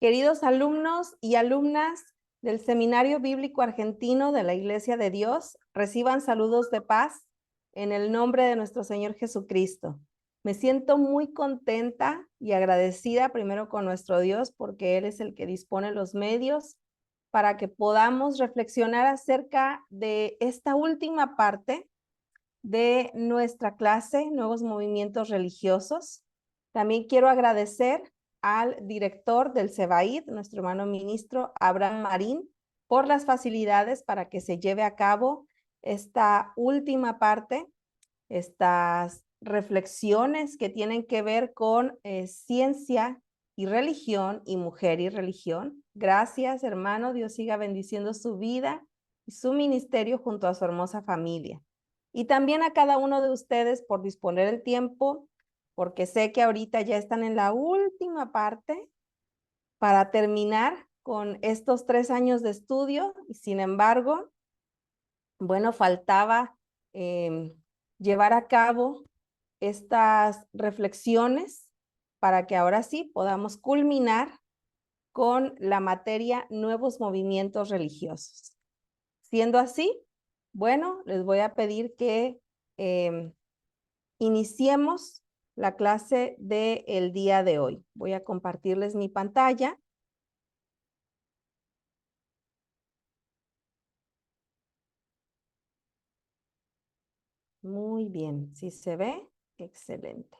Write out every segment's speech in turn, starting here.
Queridos alumnos y alumnas del Seminario Bíblico Argentino de la Iglesia de Dios, reciban saludos de paz en el nombre de nuestro Señor Jesucristo. Me siento muy contenta y agradecida primero con nuestro Dios porque Él es el que dispone los medios para que podamos reflexionar acerca de esta última parte de nuestra clase, Nuevos Movimientos Religiosos. También quiero agradecer al director del CEBAID, nuestro hermano ministro Abraham Marín, por las facilidades para que se lleve a cabo esta última parte, estas reflexiones que tienen que ver con ciencia y religión y mujer y religión. Gracias, hermano. Dios siga bendiciendo su vida y su ministerio junto a su hermosa familia. Y también a cada uno de ustedes por disponer el tiempo, porque sé que ahorita ya están en la última parte para terminar con estos 3 años de estudio y sin embargo, bueno, faltaba llevar a cabo estas reflexiones para que ahora sí podamos culminar con la materia Nuevos Movimientos Religiosos. Siendo así, bueno, les voy a pedir que iniciemos la clase del día de hoy. Voy a compartirles mi pantalla. Muy bien, ¿sí se ve? Excelente.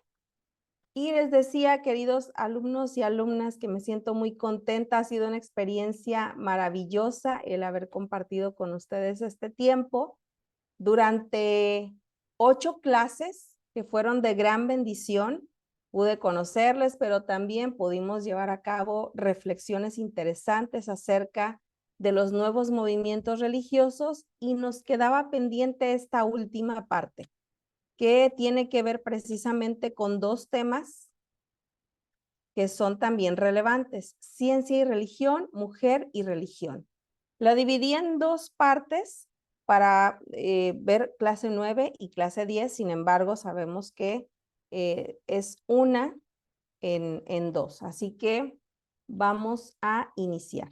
Y les decía, queridos alumnos y alumnas, que me siento muy contenta. Ha sido una experiencia maravillosa el haber compartido con ustedes este tiempo durante 8 clases que fueron de gran bendición. Pude conocerles, pero también pudimos llevar a cabo reflexiones interesantes acerca de los nuevos movimientos religiosos y nos quedaba pendiente esta última parte, que tiene que ver precisamente con 2 temas que son también relevantes: ciencia y religión, mujer y religión. La dividí en 2 partes para ver clase 9 y clase 10, sin embargo, sabemos que es una en 2, así que vamos a iniciar.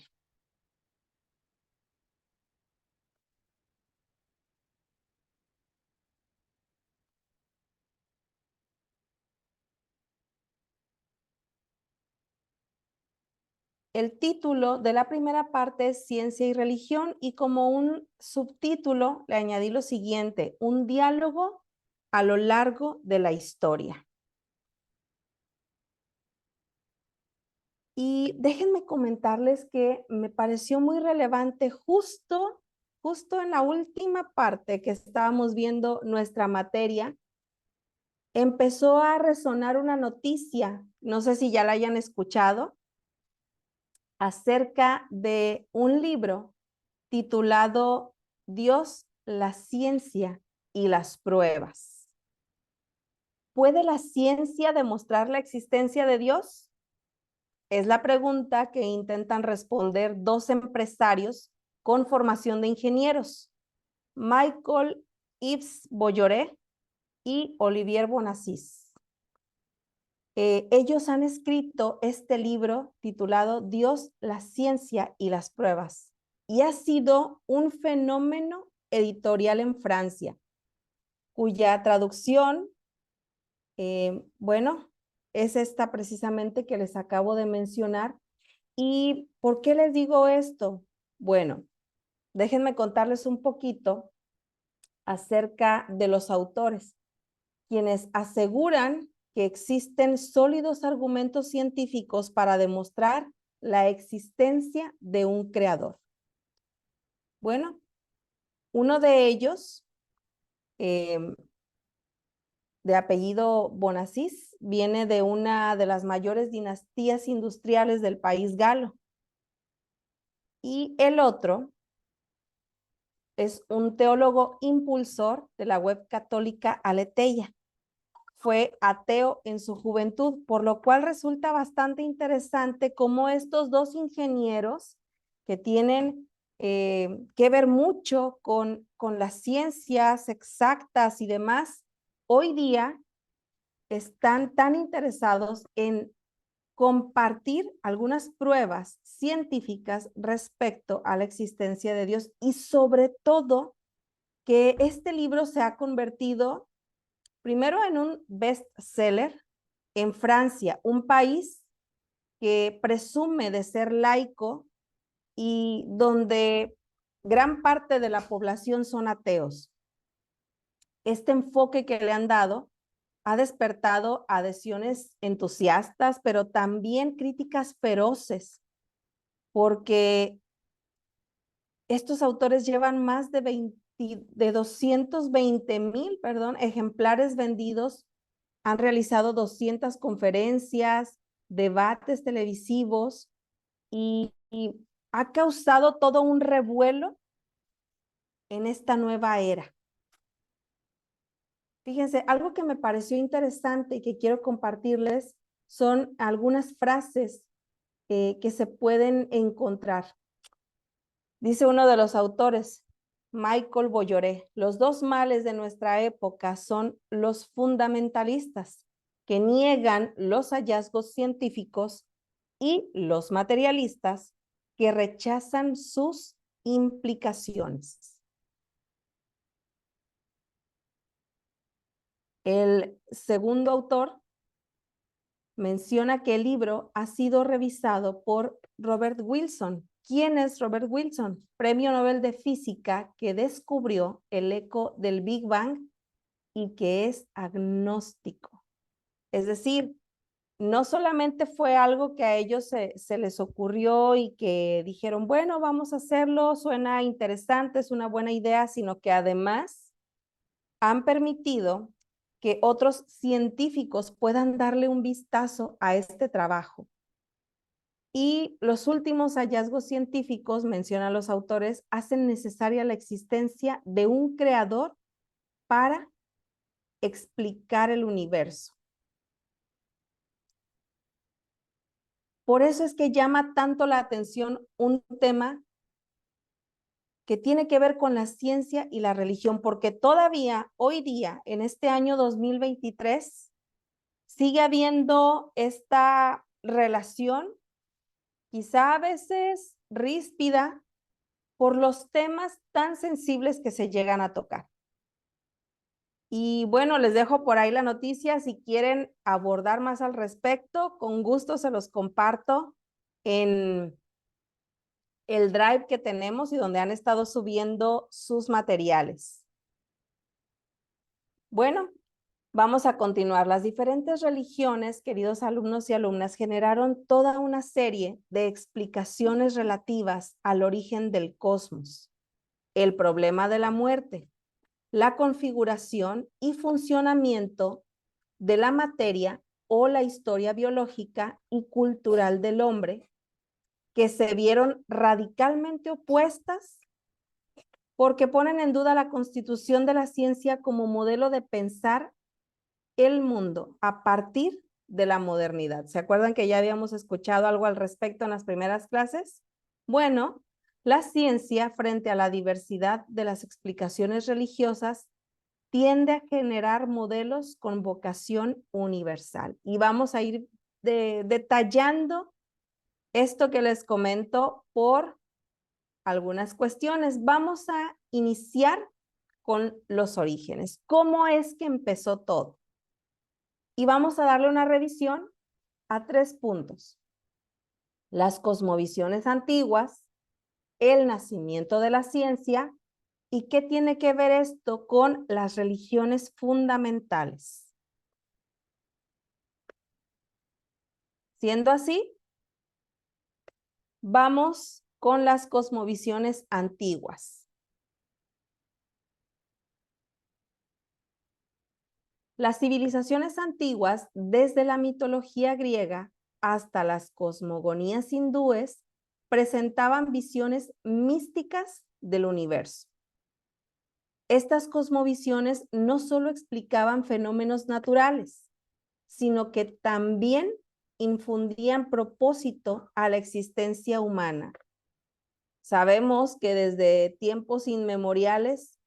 El título de la primera parte es Ciencia y Religión, y como un subtítulo le añadí lo siguiente: un diálogo a lo largo de la historia. Y déjenme comentarles que me pareció muy relevante justo en la última parte que estábamos viendo nuestra materia, empezó a resonar una noticia, no sé si ya la hayan escuchado, acerca de un libro titulado Dios, la ciencia y las pruebas. ¿Puede la ciencia demostrar la existencia de Dios? Es la pregunta que intentan responder 2 empresarios con formación de ingenieros, Michael Yves Bolloré y Olivier Bonacis. Ellos han escrito este libro titulado Dios, la ciencia y las pruebas, y ha sido un fenómeno editorial en Francia, cuya traducción, bueno, es esta precisamente que les acabo de mencionar. ¿Y por qué les digo esto? Bueno, déjenme contarles un poquito acerca de los autores, quienes aseguran que existen sólidos argumentos científicos para demostrar la existencia de un creador. Bueno, uno de ellos, de apellido Bonacis, viene de una de las mayores dinastías industriales del país galo. Y el otro es un teólogo impulsor de la web católica Aleteia. Fue ateo en su juventud, por lo cual resulta bastante interesante cómo estos 2 ingenieros que tienen que ver mucho con las ciencias exactas y demás, hoy día están tan interesados en compartir algunas pruebas científicas respecto a la existencia de Dios y sobre todo que este libro se ha convertido primero en un bestseller en Francia, un país que presume de ser laico y donde gran parte de la población son ateos. Este enfoque que le han dado ha despertado adhesiones entusiastas, pero también críticas feroces, porque estos autores llevan más de 220,000, ejemplares vendidos, han realizado 200 conferencias, debates televisivos y ha causado todo un revuelo en esta nueva era. Fíjense, algo que me pareció interesante y que quiero compartirles son algunas frases que se pueden encontrar. Dice uno de los autores, Michael Bolloré, los dos males de nuestra época son los fundamentalistas, que niegan los hallazgos científicos, y los materialistas, que rechazan sus implicaciones. El segundo autor menciona que el libro ha sido revisado por Robert Wilson. ¿Quién es Robert Wilson? Premio Nobel de Física que descubrió el eco del Big Bang y que es agnóstico. Es decir, no solamente fue algo que a ellos se les ocurrió y que dijeron, bueno, vamos a hacerlo, suena interesante, es una buena idea, sino que además han permitido que otros científicos puedan darle un vistazo a este trabajo. Y los últimos hallazgos científicos, mencionan los autores, hacen necesaria la existencia de un creador para explicar el universo. Por eso es que llama tanto la atención un tema que tiene que ver con la ciencia y la religión, porque todavía hoy día, en este año 2023, sigue habiendo esta relación, quizá a veces ríspida, por los temas tan sensibles que se llegan a tocar. Y bueno, les dejo por ahí la noticia. Si quieren abordar más al respecto, con gusto se los comparto en el Drive que tenemos y donde han estado subiendo sus materiales. Bueno, vamos a continuar. Las diferentes religiones, queridos alumnos y alumnas, generaron toda una serie de explicaciones relativas al origen del cosmos, el problema de la muerte, la configuración y funcionamiento de la materia o la historia biológica y cultural del hombre, que se vieron radicalmente opuestas porque ponen en duda la constitución de la ciencia como modelo de pensar el mundo a partir de la modernidad. ¿Se acuerdan que ya habíamos escuchado algo al respecto en las primeras clases? Bueno, la ciencia, frente a la diversidad de las explicaciones religiosas, tiende a generar modelos con vocación universal. Y vamos a ir detallando esto que les comento por algunas cuestiones. Vamos a iniciar con los orígenes. ¿Cómo es que empezó todo? Y vamos a darle una revisión a 3 puntos. Las cosmovisiones antiguas, el nacimiento de la ciencia y qué tiene que ver esto con las religiones fundamentales. Siendo así, vamos con las cosmovisiones antiguas. Las civilizaciones antiguas, desde la mitología griega hasta las cosmogonías hindúes, presentaban visiones místicas del universo. Estas cosmovisiones no solo explicaban fenómenos naturales, sino que también infundían propósito a la existencia humana. Sabemos que desde tiempos inmemoriales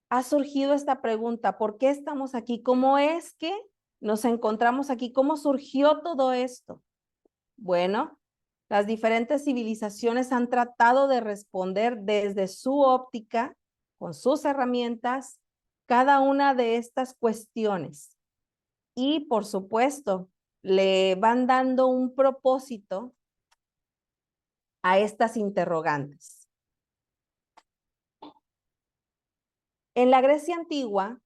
ha surgido esta pregunta: ¿por qué estamos aquí? ¿Cómo es que nos encontramos aquí? ¿Cómo surgió todo esto? Bueno, las diferentes civilizaciones han tratado de responder desde su óptica, con sus herramientas, cada una de estas cuestiones. Y, por supuesto, le van dando un propósito a estas interrogantes. En la Grecia antigua,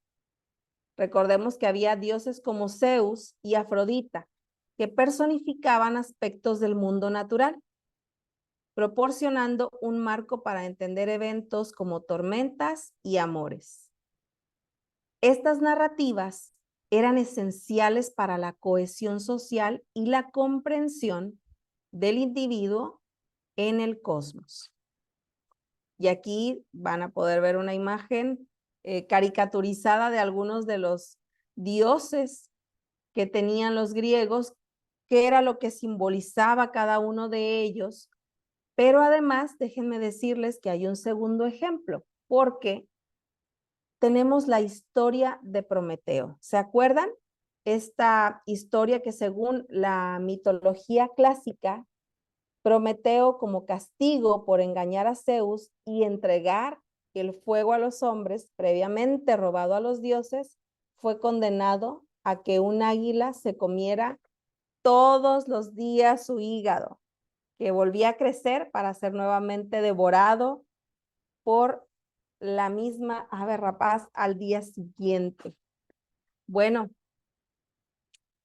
recordemos que había dioses como Zeus y Afrodita, que personificaban aspectos del mundo natural, proporcionando un marco para entender eventos como tormentas y amores. Estas narrativas eran esenciales para la cohesión social y la comprensión del individuo en el cosmos. Y aquí van a poder ver una imagen caricaturizada de algunos de los dioses que tenían los griegos, qué era lo que simbolizaba cada uno de ellos. Pero además, déjenme decirles que hay un segundo ejemplo, porque tenemos la historia de Prometeo. ¿Se acuerdan? Esta historia que según la mitología clásica, Prometeo, como castigo por engañar a Zeus y entregar el fuego a los hombres previamente robado a los dioses, fue condenado a que un águila se comiera todos los días su hígado, que volvía a crecer para ser nuevamente devorado por la misma ave rapaz al día siguiente. Bueno,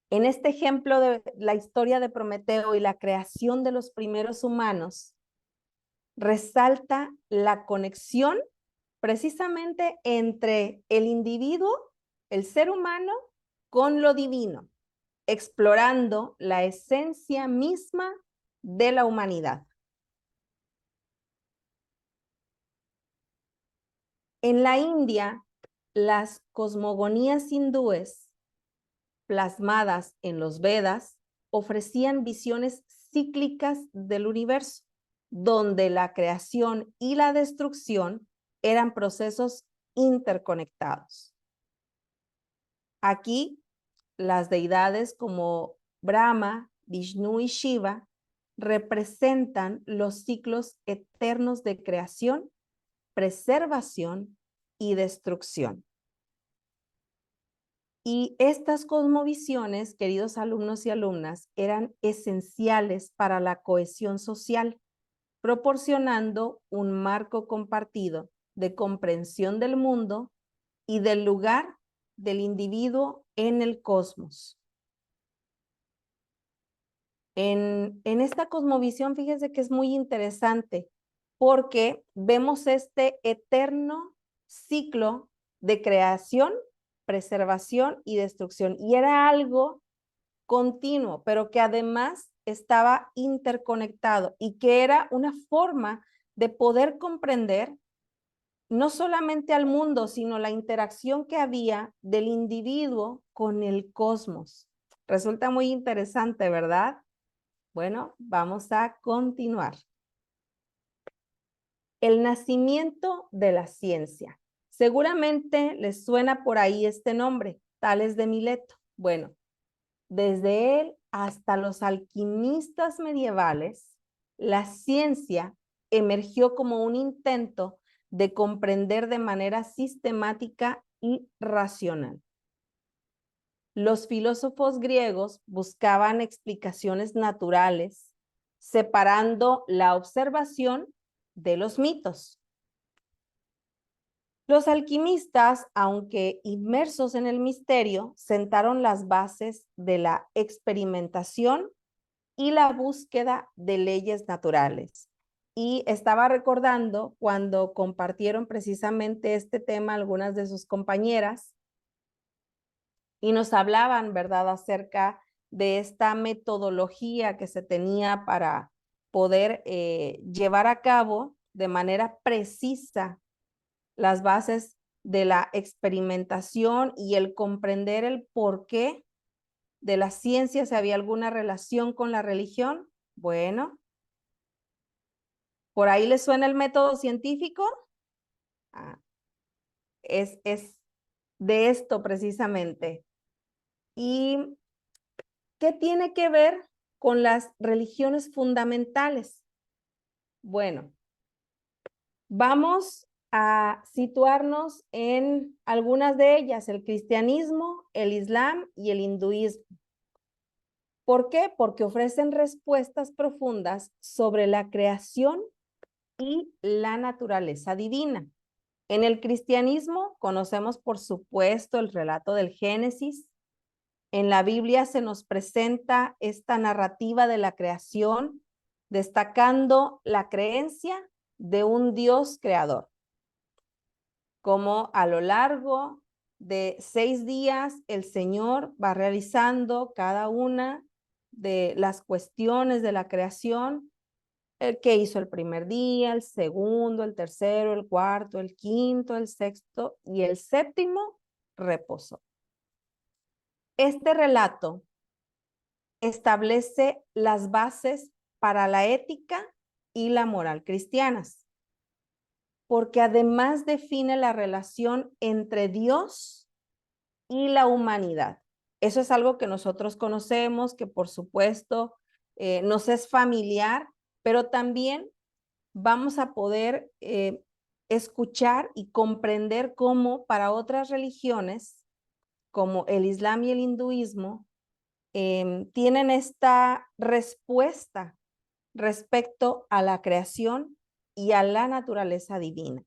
en este ejemplo de la historia de Prometeo y la creación de los primeros humanos, resalta la conexión precisamente entre el individuo, el ser humano, con lo divino, explorando la esencia misma de la humanidad. En la India, las cosmogonías hindúes plasmadas en los Vedas ofrecían visiones cíclicas del universo, donde la creación y la destrucción eran procesos interconectados. Aquí, las deidades como Brahma, Vishnu y Shiva representan los ciclos eternos de creación, preservación y destrucción. Y estas cosmovisiones, queridos alumnos y alumnas, eran esenciales para la cohesión social, proporcionando un marco compartido de comprensión del mundo y del lugar del individuo en el cosmos. En esta cosmovisión, fíjense que es muy interesante porque vemos este eterno ciclo de creación, preservación y destrucción. Y era algo continuo, pero que además estaba interconectado y que era una forma de poder comprender no solamente al mundo, sino la interacción que había del individuo con el cosmos. Resulta muy interesante, ¿verdad? Bueno, vamos a continuar. El nacimiento de la ciencia. Seguramente les suena por ahí este nombre, Tales de Mileto. Bueno, desde él hasta los alquimistas medievales, la ciencia emergió como un intento de comprender de manera sistemática y racional. Los filósofos griegos buscaban explicaciones naturales, separando la observación de los mitos. Los alquimistas, aunque inmersos en el misterio, sentaron las bases de la experimentación y la búsqueda de leyes naturales. Y estaba recordando cuando compartieron precisamente este tema algunas de sus compañeras y nos hablaban, ¿verdad?, acerca de esta metodología que se tenía para poder llevar a cabo de manera precisa las bases de la experimentación y el comprender el porqué de la ciencia, si había alguna relación con la religión. Bueno, ¿por ahí les suena el método científico? Ah, es de esto precisamente. ¿Y qué tiene que ver con las religiones fundamentales? Bueno, vamos a situarnos en algunas de ellas: el cristianismo, el islam y el hinduismo. ¿Por qué? Porque ofrecen respuestas profundas sobre la creación y la naturaleza divina. En el cristianismo conocemos, por supuesto, el relato del Génesis. En la Biblia se nos presenta esta narrativa de la creación, destacando la creencia de un Dios creador. Como a lo largo de 6 días el Señor va realizando cada una de las cuestiones de la creación, el que hizo el primer día, el segundo, el tercero, el cuarto, el quinto, el sexto y el séptimo reposó. Este relato establece las bases para la ética y la moral cristianas, porque además define la relación entre Dios y la humanidad. Eso es algo que nosotros conocemos, que por supuesto nos es familiar, pero también vamos a poder escuchar y comprender cómo para otras religiones, como el Islam y el hinduismo, tienen esta respuesta respecto a la creación y a la naturaleza divina.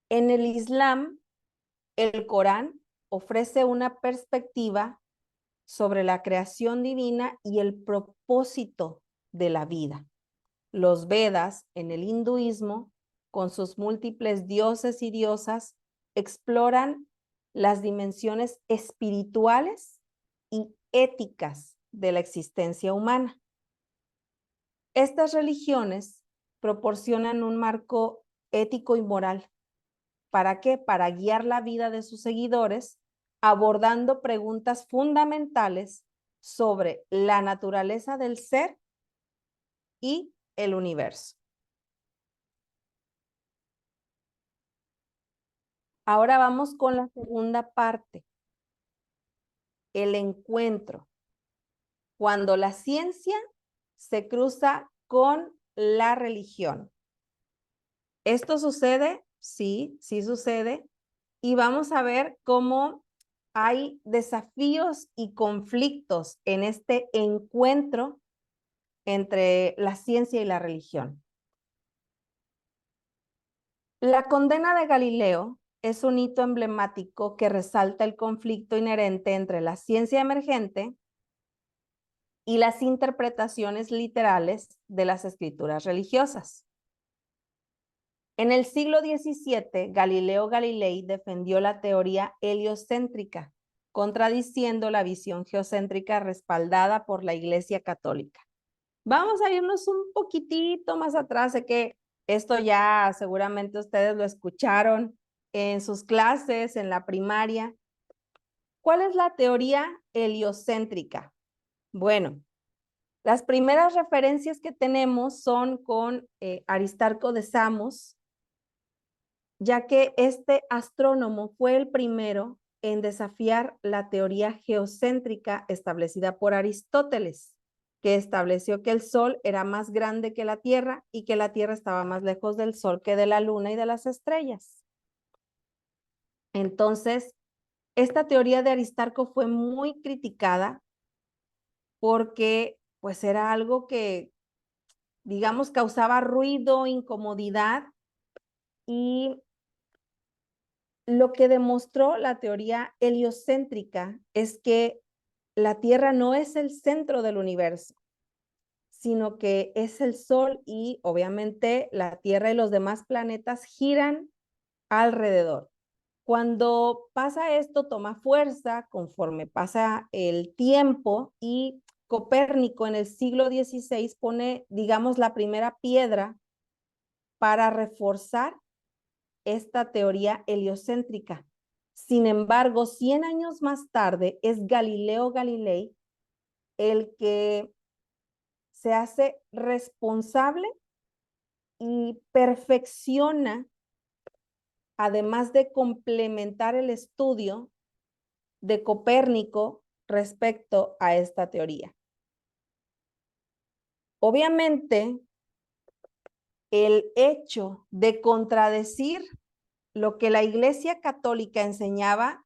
En el Islam, el Corán ofrece una perspectiva sobre la creación divina y el propósito de la vida. Los Vedas en el hinduismo, con sus múltiples dioses y diosas, exploran las dimensiones espirituales y éticas de la existencia humana. Estas religiones proporcionan un marco ético y moral. ¿Para qué? Para guiar la vida de sus seguidores, abordando preguntas fundamentales sobre la naturaleza del ser y el universo. Ahora vamos con la segunda parte, el encuentro. Cuando la ciencia se cruza con la religión. ¿Esto sucede? Sí, sí sucede. Y vamos a ver cómo hay desafíos y conflictos en este encuentro entre la ciencia y la religión. La condena de Galileo es un hito emblemático que resalta el conflicto inherente entre la ciencia emergente y las interpretaciones literales de las escrituras religiosas. En el siglo XVII, Galileo Galilei defendió la teoría heliocéntrica, contradiciendo la visión geocéntrica respaldada por la Iglesia Católica. Vamos a irnos un poquitito más atrás, sé que esto ya seguramente ustedes lo escucharon en sus clases, en la primaria. ¿Cuál es la teoría heliocéntrica? Bueno, las primeras referencias que tenemos son con Aristarco de Samos, ya que este astrónomo fue el primero en desafiar la teoría geocéntrica establecida por Aristóteles, que estableció que el Sol era más grande que la Tierra y que la Tierra estaba más lejos del Sol que de la Luna y de las estrellas. Entonces, esta teoría de Aristarco fue muy criticada porque pues era algo que, digamos, causaba ruido, incomodidad, y lo que demostró la teoría heliocéntrica es que la Tierra no es el centro del universo, sino que es el Sol y obviamente la Tierra y los demás planetas giran alrededor. Cuando pasa esto, toma fuerza conforme pasa el tiempo, y Copérnico en el siglo XVI pone, digamos, la primera piedra para reforzar esta teoría heliocéntrica. Sin embargo, 100 años más tarde es Galileo Galilei el que se hace responsable y perfecciona, además de complementar el estudio de Copérnico, respecto a esta teoría. Obviamente, el hecho de contradecir lo que la Iglesia Católica enseñaba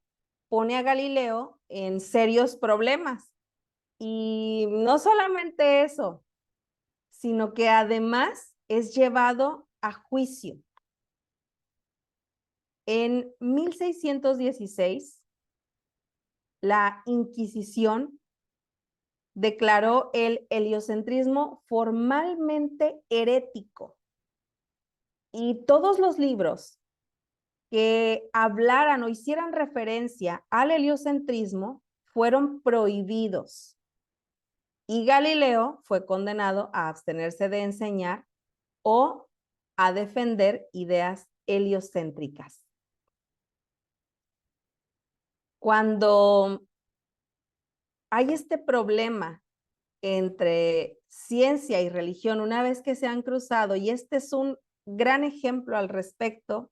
pone a Galileo en serios problemas. Y no solamente eso, sino que además es llevado a juicio. En 1616, la Inquisición declaró el heliocentrismo formalmente herético y todos los libros que hablaran o hicieran referencia al heliocentrismo fueron prohibidos. Y Galileo fue condenado a abstenerse de enseñar o a defender ideas heliocéntricas. Cuando hay este problema entre ciencia y religión, una vez que se han cruzado, y este es un gran ejemplo al respecto,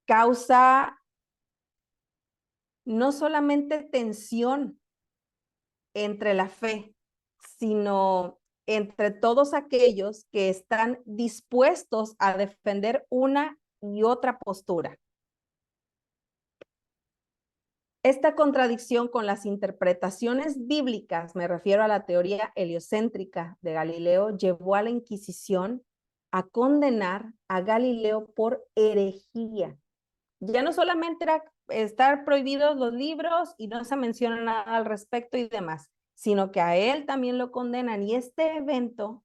causa no solamente tensión entre la fe, sino entre todos aquellos que están dispuestos a defender una y otra postura. Esta contradicción con las interpretaciones bíblicas, me refiero a la teoría heliocéntrica de Galileo, llevó a la Inquisición a condenar a Galileo por herejía. Ya no solamente era estar prohibidos los libros y no se menciona nada al respecto y demás, sino que a él también lo condenan. Y este evento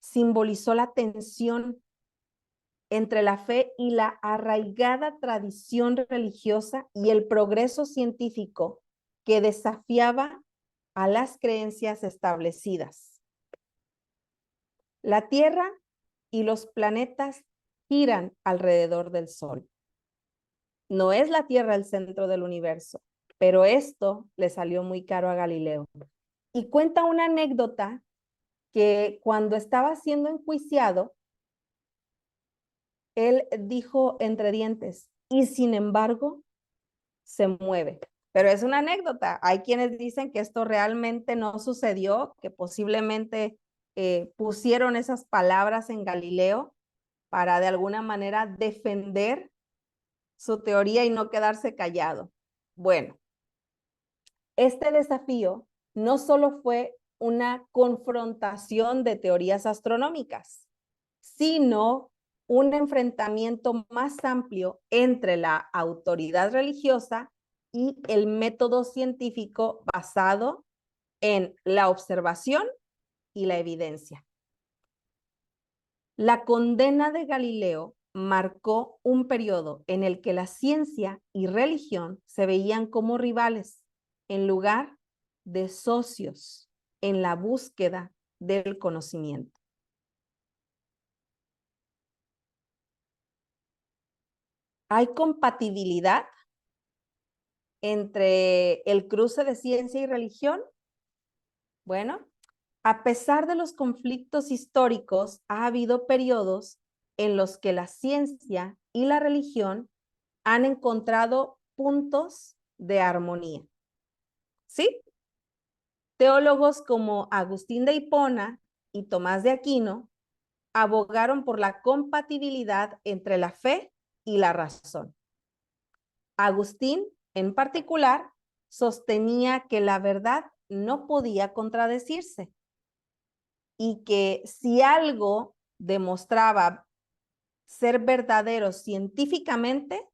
simbolizó la tensión entre la fe y la arraigada tradición religiosa y el progreso científico que desafiaba a las creencias establecidas. La Tierra y los planetas giran alrededor del Sol. No es la Tierra el centro del universo, pero esto le salió muy caro a Galileo. Y cuenta una anécdota que cuando estaba siendo enjuiciado, él dijo entre dientes, y sin embargo, se mueve. Pero es una anécdota. Hay quienes dicen que esto realmente no sucedió, que posiblemente pusieron esas palabras en Galileo para de alguna manera defender su teoría y no quedarse callado. Bueno, este desafío no solo fue una confrontación de teorías astronómicas, sino un enfrentamiento más amplio entre la autoridad religiosa y el método científico basado en la observación y la evidencia. La condena de Galileo marcó un periodo en el que la ciencia y religión se veían como rivales en lugar de socios en la búsqueda del conocimiento. ¿Hay compatibilidad entre el cruce de ciencia y religión? Bueno, a pesar de los conflictos históricos, ha habido periodos en los que la ciencia y la religión han encontrado puntos de armonía. ¿Sí? Teólogos como Agustín de Hipona y Tomás de Aquino abogaron por la compatibilidad entre la fe y la razón. Agustín, en particular, sostenía que la verdad no podía contradecirse y que si algo demostraba ser verdadero científicamente,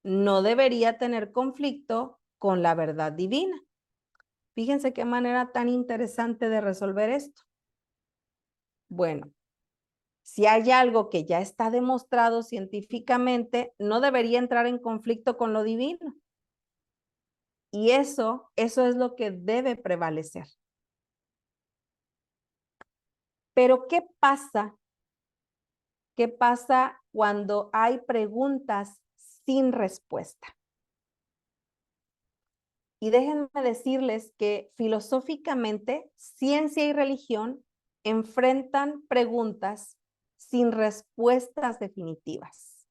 no debería tener conflicto con la verdad divina. Fíjense qué manera tan interesante de resolver esto. Bueno, si hay algo que ya está demostrado científicamente, no debería entrar en conflicto con lo divino. Y eso es lo que debe prevalecer. Pero ¿qué pasa? ¿Qué pasa cuando hay preguntas sin respuesta? Y déjenme decirles que filosóficamente ciencia y religión enfrentan preguntas sin respuestas definitivas.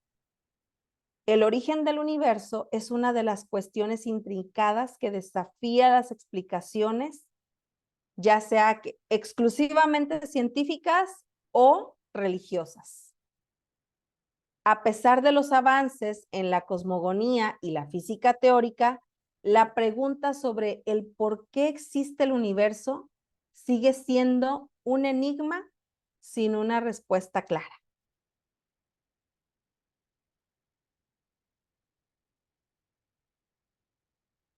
El origen del universo es una de las cuestiones intrincadas que desafía las explicaciones, ya sea exclusivamente científicas o religiosas. A pesar de los avances en la cosmogonía y la física teórica, la pregunta sobre el por qué existe el universo sigue siendo un enigma sin una respuesta clara.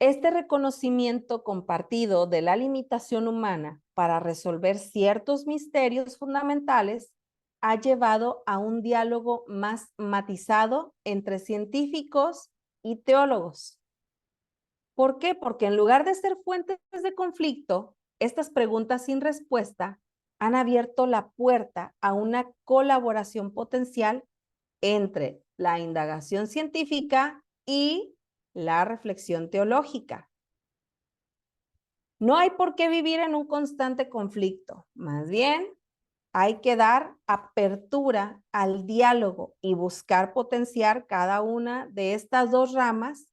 Este reconocimiento compartido de la limitación humana para resolver ciertos misterios fundamentales ha llevado a un diálogo más matizado entre científicos y teólogos. ¿Por qué? Porque en lugar de ser fuentes de conflicto, estas preguntas sin respuesta han abierto la puerta a una colaboración potencial entre la indagación científica y la reflexión teológica. No hay por qué vivir en un constante conflicto, más bien hay que dar apertura al diálogo y buscar potenciar cada una de estas dos ramas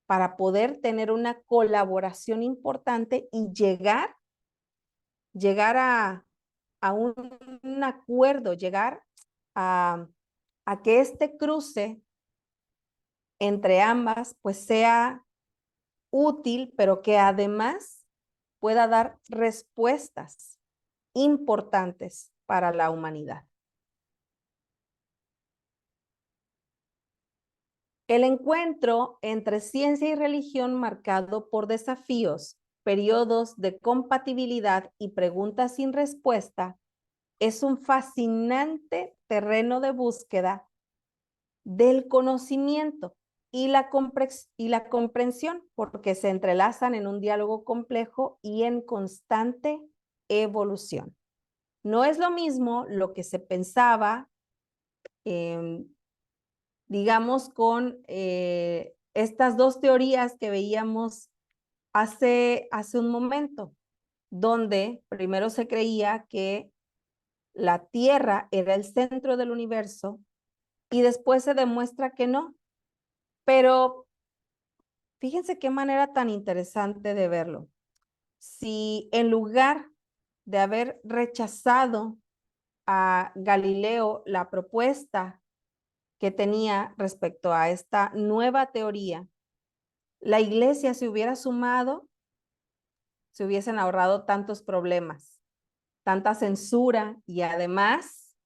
para poder tener una colaboración importante y llegar a un acuerdo, llegar a que este cruce entre ambas pues sea útil, pero que además pueda dar respuestas importantes para la humanidad. El encuentro entre ciencia y religión, marcado por desafíos, periodos de compatibilidad y preguntas sin respuesta, es un fascinante terreno de búsqueda del conocimiento y la comprensión, porque se entrelazan en un diálogo complejo y en constante evolución. No es lo mismo lo que se pensaba, digamos, con estas dos teorías que veíamos hace un momento, donde primero se creía que la Tierra era el centro del universo y después se demuestra que no. Pero fíjense qué manera tan interesante de verlo. Si en lugar de haber rechazado a Galileo la propuesta que tenía respecto a esta nueva teoría, la iglesia se hubiera sumado, se hubiesen ahorrado tantos problemas, tanta censura y además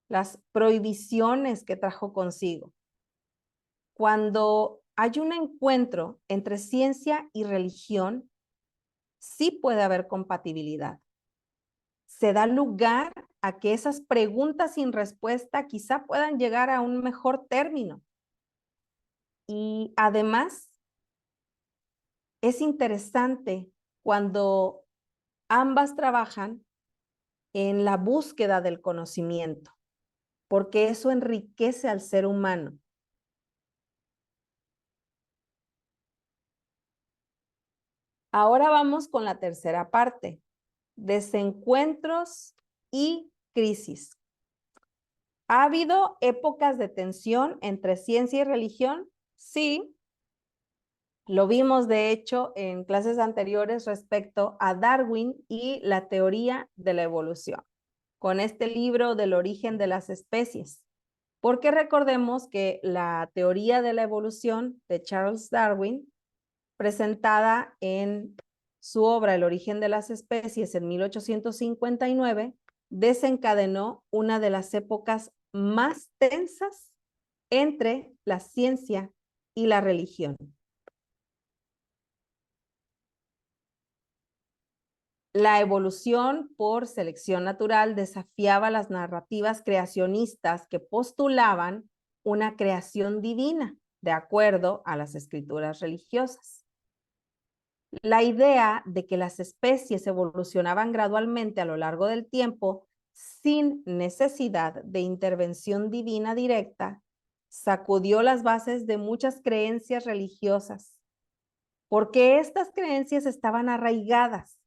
las prohibiciones que trajo consigo. Cuando hay un encuentro entre ciencia y religión, sí puede haber compatibilidad. Se da lugar a que esas preguntas sin respuesta quizá puedan llegar a un mejor término. Y además, es interesante cuando ambas trabajan en la búsqueda del conocimiento, porque eso enriquece al ser humano. Ahora vamos con la tercera parte, desencuentros y crisis. ¿Ha habido épocas de tensión entre ciencia y religión? Sí. Lo vimos, de hecho, en clases anteriores respecto a Darwin y la teoría de la evolución, con este libro del origen de las especies. Porque recordemos que la teoría de la evolución de Charles Darwin, presentada en su obra El origen de las especies en 1859, desencadenó una de las épocas más tensas entre la ciencia y la religión. La evolución por selección natural desafiaba las narrativas creacionistas que postulaban una creación divina, de acuerdo a las escrituras religiosas. La idea de que las especies evolucionaban gradualmente a lo largo del tiempo sin necesidad de intervención divina directa sacudió las bases de muchas creencias religiosas, porque estas creencias estaban arraigadas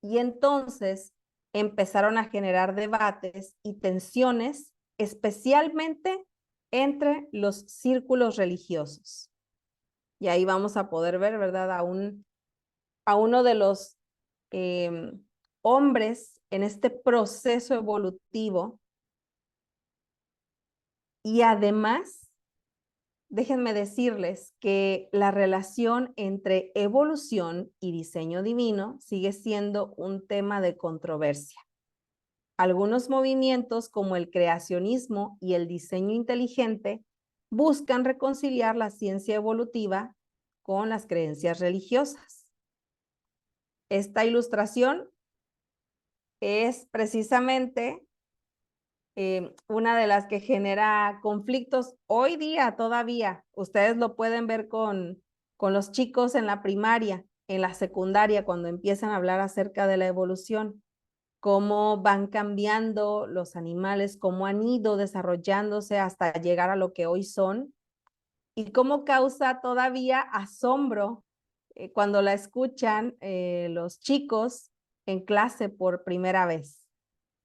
y entonces empezaron a generar debates y tensiones, especialmente entre los círculos religiosos. Y ahí vamos a poder ver, ¿verdad? A uno de los hombres en este proceso evolutivo. Y además, déjenme decirles que la relación entre evolución y diseño divino sigue siendo un tema de controversia. Algunos movimientos como el creacionismo y el diseño inteligente buscan reconciliar la ciencia evolutiva con las creencias religiosas. Esta ilustración es precisamente una de las que genera conflictos hoy día todavía. Ustedes lo pueden ver con los chicos en la primaria, en la secundaria, cuando empiezan a hablar acerca de la evolución, cómo van cambiando los animales, cómo han ido desarrollándose hasta llegar a lo que hoy son, y cómo causa todavía asombro cuando la escuchan los chicos en clase por primera vez.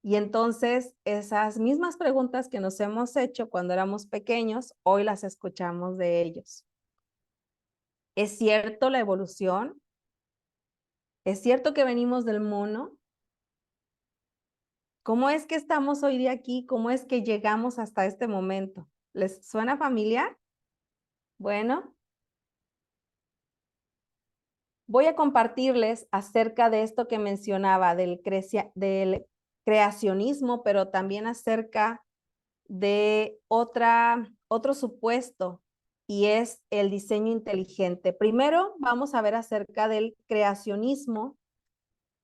Y entonces esas mismas preguntas que nos hemos hecho cuando éramos pequeños, hoy las escuchamos de ellos. ¿Es cierto la evolución? ¿Es cierto que venimos del mono? ¿Cómo es que estamos hoy día aquí? ¿Cómo es que llegamos hasta este momento? ¿Les suena familiar? Bueno, voy a compartirles acerca de esto que mencionaba del creacionismo, pero también acerca de otro supuesto, y es el diseño inteligente. Primero vamos a ver acerca del creacionismo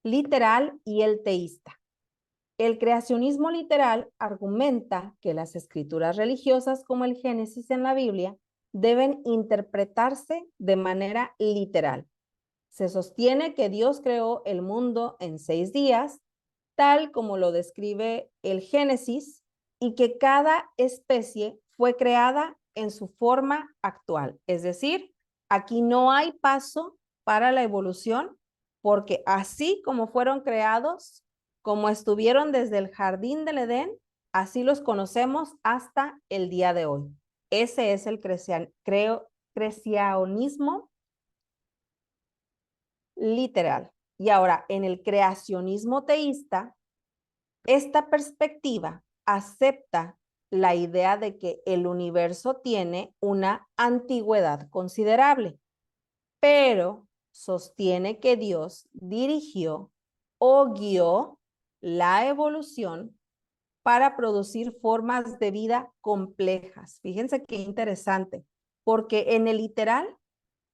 literal y el teísta. El creacionismo literal argumenta que las escrituras religiosas como el Génesis en la Biblia deben interpretarse de manera literal. Se sostiene que Dios creó el mundo en 6 días, tal como lo describe el Génesis, y que cada especie fue creada en su forma actual. Es decir, aquí no hay paso para la evolución, porque así como fueron creados, como estuvieron desde el jardín del Edén, así los conocemos hasta el día de hoy. Ese es el creacionismo literal. Y ahora, en el creacionismo teísta, esta perspectiva acepta la idea de que el universo tiene una antigüedad considerable, pero sostiene que Dios dirigió o guió la evolución para producir formas de vida complejas. Fíjense qué interesante, porque en el literal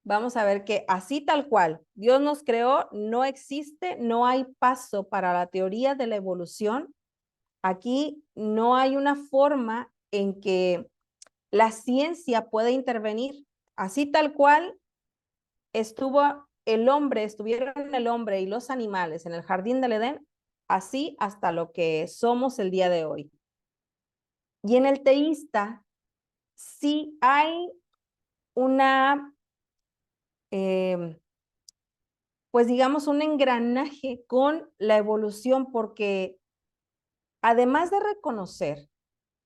vamos a ver que así tal cual Dios nos creó, no existe, no hay paso para la teoría de la evolución. Aquí no hay una forma en que la ciencia pueda intervenir. Así tal cual estuvieron el hombre y los animales en el jardín del Edén, así hasta lo que somos el día de hoy. Y en el teísta sí hay una, pues digamos, un engranaje con la evolución, porque además de reconocer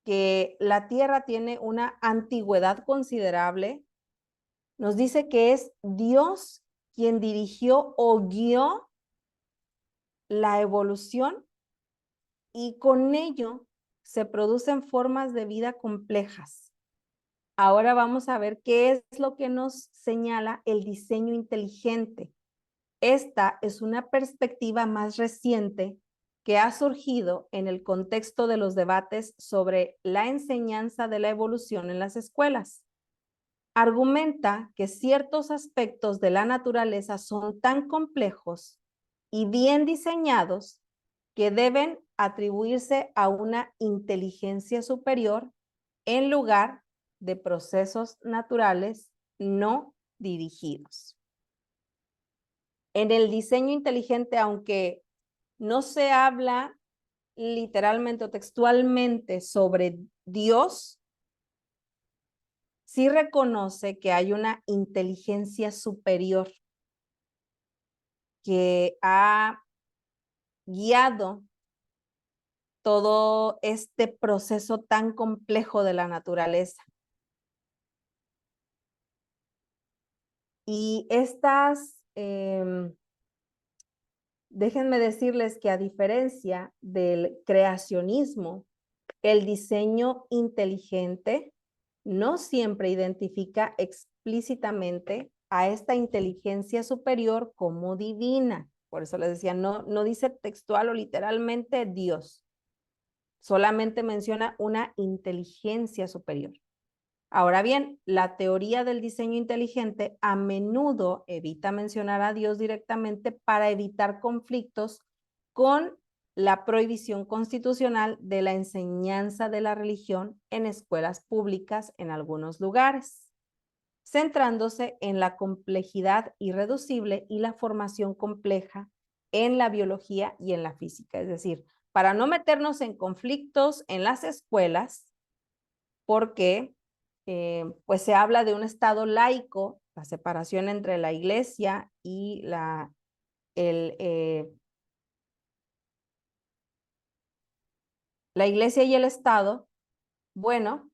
que la Tierra tiene una antigüedad considerable, nos dice que es Dios quien dirigió o guió la evolución, y con ello se producen formas de vida complejas. Ahora vamos a ver qué es lo que nos señala el diseño inteligente. Esta es una perspectiva más reciente que ha surgido en el contexto de los debates sobre la enseñanza de la evolución en las escuelas. Argumenta que ciertos aspectos de la naturaleza son tan complejos y bien diseñados que deben atribuirse a una inteligencia superior en lugar de procesos naturales no dirigidos. En el diseño inteligente, aunque no se habla literalmente o textualmente sobre Dios, sí reconoce que hay una inteligencia superior que ha guiado todo este proceso tan complejo de la naturaleza. Y estas, déjenme decirles que a diferencia del creacionismo, el diseño inteligente no siempre identifica explícitamente a esta inteligencia superior como divina. Por eso les decía, no dice textual o literalmente Dios. Solamente menciona una inteligencia superior. Ahora bien, la teoría del diseño inteligente a menudo evita mencionar a Dios directamente para evitar conflictos con la prohibición constitucional de la enseñanza de la religión en escuelas públicas en algunos lugares, centrándose en la complejidad irreducible y la formación compleja en la biología y en la física. Es decir, para no meternos en conflictos en las escuelas, porque pues se habla de un estado laico, la separación entre la iglesia y la iglesia y el Estado. Bueno,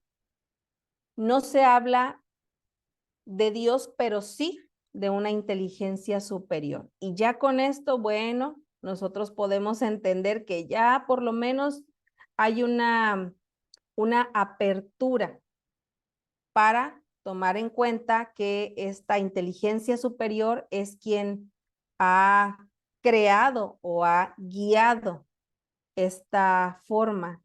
no se habla de Dios, pero sí de una inteligencia superior. Y ya con esto, bueno, nosotros podemos entender que ya por lo menos hay una apertura para tomar en cuenta que esta inteligencia superior es quien ha creado o ha guiado esta forma.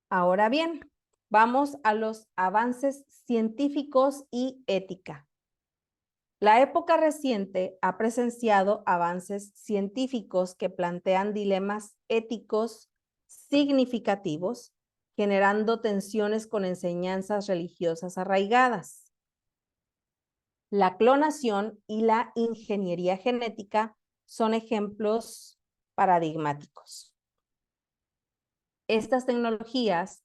Ahora bien, vamos a los avances científicos y ética. La época reciente ha presenciado avances científicos que plantean dilemas éticos significativos, generando tensiones con enseñanzas religiosas arraigadas. La clonación y la ingeniería genética son ejemplos paradigmáticos. Estas tecnologías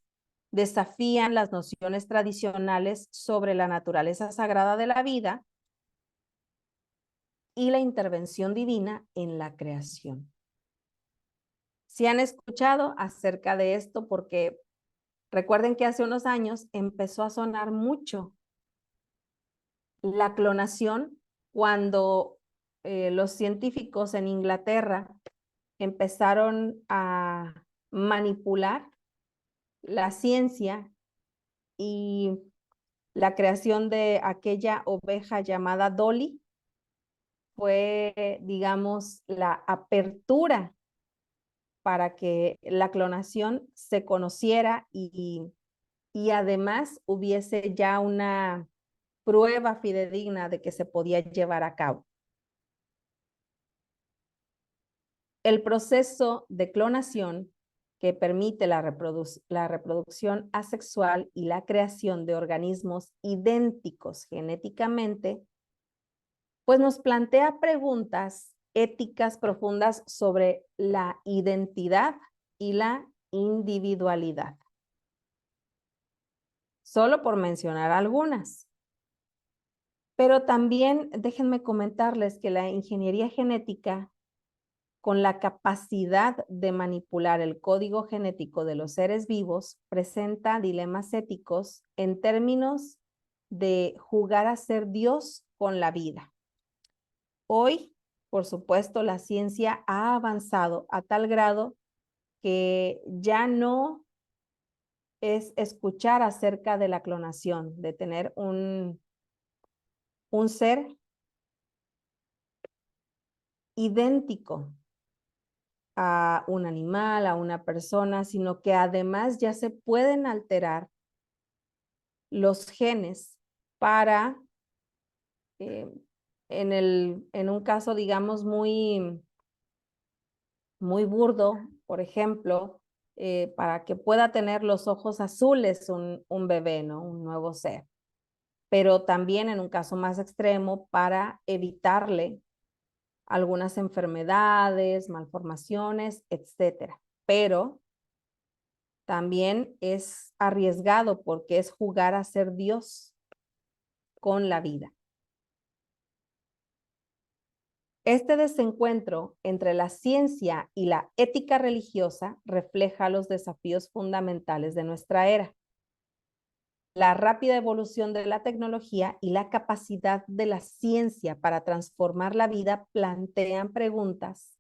desafían las nociones tradicionales sobre la naturaleza sagrada de la vida y la intervención divina en la creación. Si han escuchado acerca de esto, porque recuerden que hace unos años empezó a sonar mucho la clonación cuando los científicos en Inglaterra empezaron a manipular la ciencia y la creación de aquella oveja llamada Dolly fue, digamos, la apertura para que la clonación se conociera y además hubiese ya una prueba fidedigna de que se podía llevar a cabo. El proceso de clonación que permite la reproducción asexual y la creación de organismos idénticos genéticamente, pues nos plantea preguntas éticas profundas sobre la identidad y la individualidad. Solo por mencionar algunas. Pero también déjenme comentarles que la ingeniería genética, con la capacidad de manipular el código genético de los seres vivos, presenta dilemas éticos en términos de jugar a ser Dios con la vida. Hoy, por supuesto, la ciencia ha avanzado a tal grado que ya no es escuchar acerca de la clonación, de tener un ser idéntico a un animal, a una persona, sino que además ya se pueden alterar los genes para, en un caso, digamos, muy burdo, por ejemplo, para que pueda tener los ojos azules un bebé, ¿no? Un nuevo ser. Pero también en un caso más extremo para evitarle algunas enfermedades, malformaciones, etcétera. Pero también es arriesgado porque es jugar a ser Dios con la vida. Este desencuentro entre la ciencia y la ética religiosa refleja los desafíos fundamentales de nuestra era. La rápida evolución de la tecnología y la capacidad de la ciencia para transformar la vida plantean preguntas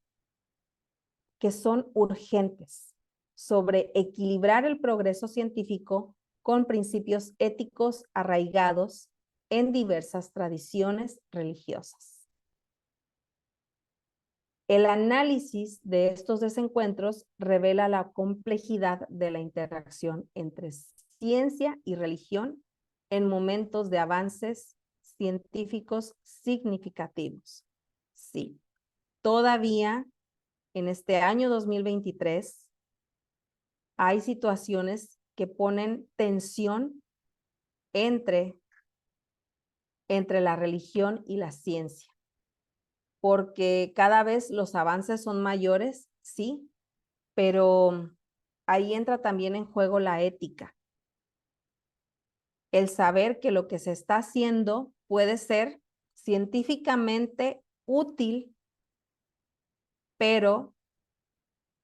que son urgentes sobre equilibrar el progreso científico con principios éticos arraigados en diversas tradiciones religiosas. El análisis de estos desencuentros revela la complejidad de la interacción entre ciencia y religión en momentos de avances científicos significativos. Sí, todavía en este año 2023 hay situaciones que ponen tensión entre la religión y la ciencia, porque cada vez los avances son mayores, sí, pero ahí entra también en juego la ética. El saber que lo que se está haciendo puede ser científicamente útil, pero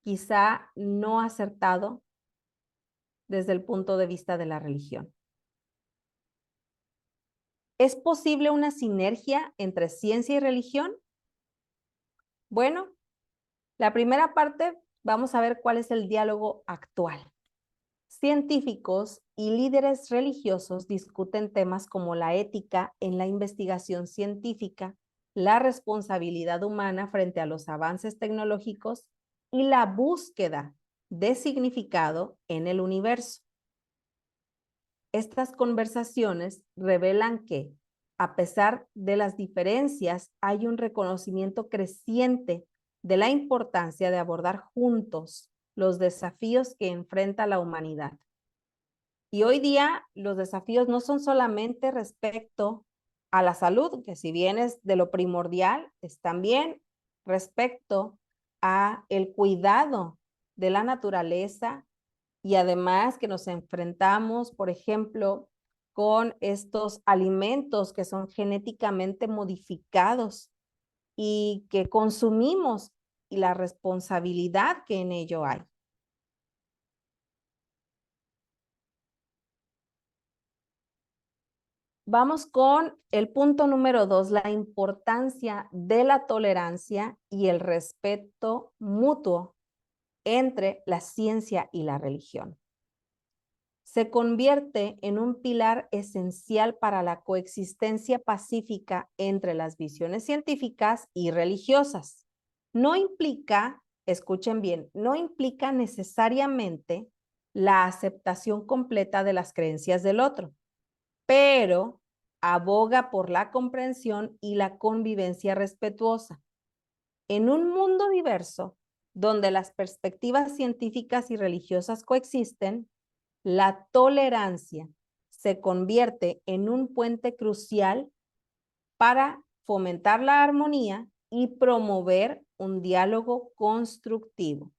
quizá no acertado desde el punto de vista de la religión. ¿Es posible una sinergia entre ciencia y religión? Bueno, la primera parte vamos a ver cuál es el diálogo actual. Científicos y líderes religiosos discuten temas como la ética en la investigación científica, la responsabilidad humana frente a los avances tecnológicos y la búsqueda de significado en el universo. Estas conversaciones revelan que, a pesar de las diferencias, hay un reconocimiento creciente de la importancia de abordar juntos los desafíos que enfrenta la humanidad. Y hoy día los desafíos no son solamente respecto a la salud, que si bien es de lo primordial, es también respecto a el cuidado de la naturaleza y además que nos enfrentamos, por ejemplo, con estos alimentos que son genéticamente modificados y que consumimos y la responsabilidad que en ello hay. Vamos con el punto número 2, la importancia de la tolerancia y el respeto mutuo entre la ciencia y la religión. Se convierte en un pilar esencial para la coexistencia pacífica entre las visiones científicas y religiosas. No implica, escuchen bien, no implica necesariamente la aceptación completa de las creencias del otro, pero aboga por la comprensión y la convivencia respetuosa. En un mundo diverso, donde las perspectivas científicas y religiosas coexisten, la tolerancia se convierte en un puente crucial para fomentar la armonía y promover un diálogo constructivo.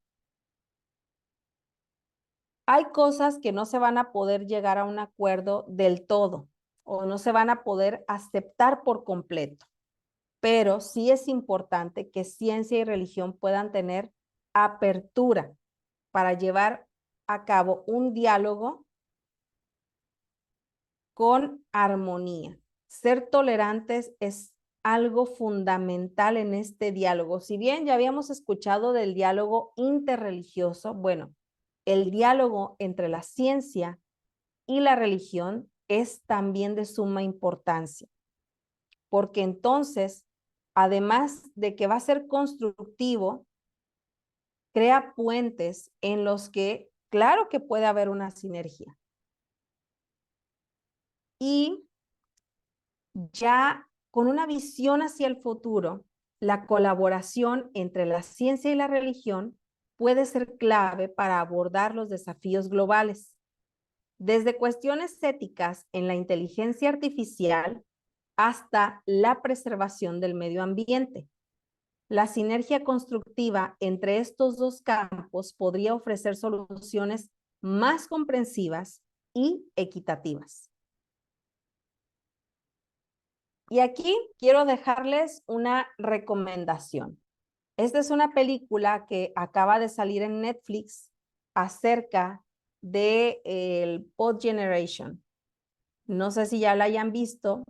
Hay cosas que no se van a poder llegar a un acuerdo del todo o no se van a poder aceptar por completo, pero sí es importante que ciencia y religión puedan tener apertura para llevar a cabo un diálogo con armonía. Ser tolerantes es algo fundamental en este diálogo. Si bien ya habíamos escuchado del diálogo interreligioso, bueno, el diálogo entre la ciencia y la religión es también de suma importancia, porque entonces, además de que va a ser constructivo, crea puentes en los que, claro que puede haber una sinergia. Y ya con una visión hacia el futuro, la colaboración entre la ciencia y la religión puede ser clave para abordar los desafíos globales, desde cuestiones éticas en la inteligencia artificial hasta la preservación del medio ambiente. La sinergia constructiva entre estos dos campos podría ofrecer soluciones más comprensivas y equitativas. y aquí quiero dejarles una recomendación. Esta es una película que acaba de salir en Netflix acerca de el Pod Generation. No sé si ya la hayan visto.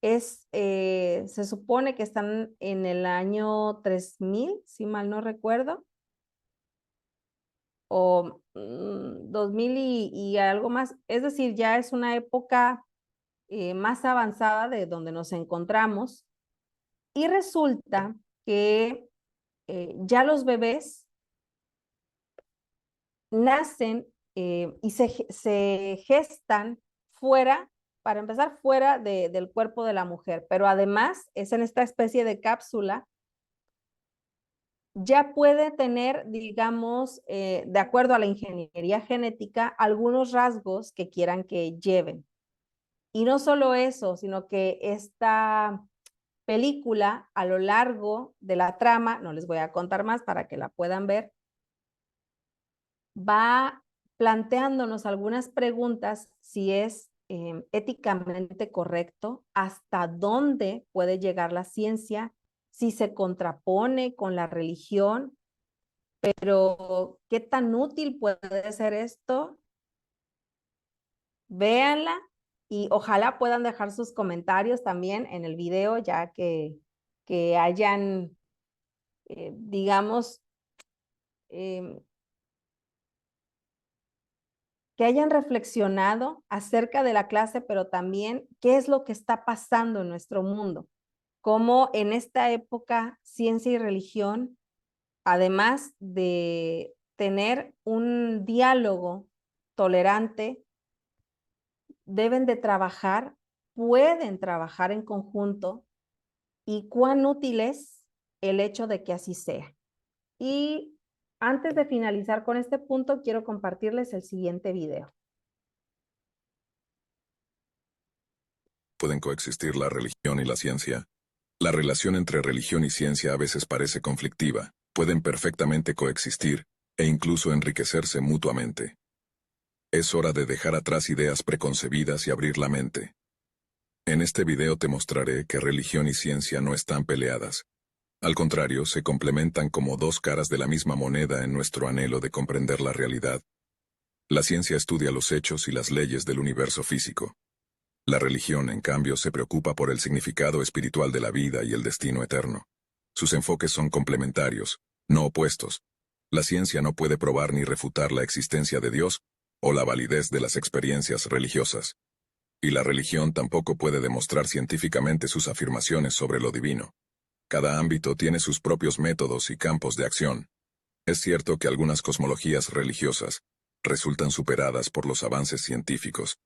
Se supone que están en el año 3000, si mal no recuerdo, o 2000 y algo más. Es decir, ya es una época más avanzada de donde nos encontramos. Y resulta que ya los bebés nacen y se gestan fuera, para empezar, fuera del cuerpo de la mujer, pero además es en esta especie de cápsula, ya puede tener, digamos, de acuerdo a la ingeniería genética, algunos rasgos que quieran que lleven. Y no solo eso, sino que esta película, a lo largo de la trama, no les voy a contar más para que la puedan ver, va planteándonos algunas preguntas si es éticamente correcto, hasta dónde puede llegar la ciencia, si se contrapone con la religión, pero qué tan útil puede ser esto. Véanla y ojalá puedan dejar sus comentarios también en el video, ya que hayan, digamos, eh, que hayan reflexionado acerca de la clase, pero también qué es lo que está pasando en nuestro mundo. Cómo en esta época ciencia y religión, además de tener un diálogo tolerante, deben de trabajar, pueden trabajar en conjunto y cuán útil es el hecho de que así sea. Y antes de finalizar con este punto, quiero compartirles el siguiente video. Pueden coexistir la religión y la ciencia. La relación entre religión y ciencia a veces parece conflictiva, pueden perfectamente coexistir, e incluso enriquecerse mutuamente. Es hora de dejar atrás ideas preconcebidas y abrir la mente. En este video te mostraré que religión y ciencia no están peleadas. Al contrario, se complementan como dos caras de la misma moneda en nuestro anhelo de comprender la realidad. La ciencia estudia los hechos y las leyes del universo físico. La religión, en cambio, se preocupa por el significado espiritual de la vida y el destino eterno. Sus enfoques son complementarios, no opuestos. La ciencia no puede probar ni refutar la existencia de Dios o la validez de las experiencias religiosas. Y la religión tampoco puede demostrar científicamente sus afirmaciones sobre lo divino. Cada ámbito tiene sus propios métodos y campos de acción. Es cierto que algunas cosmologías religiosas resultan superadas por los avances científicos,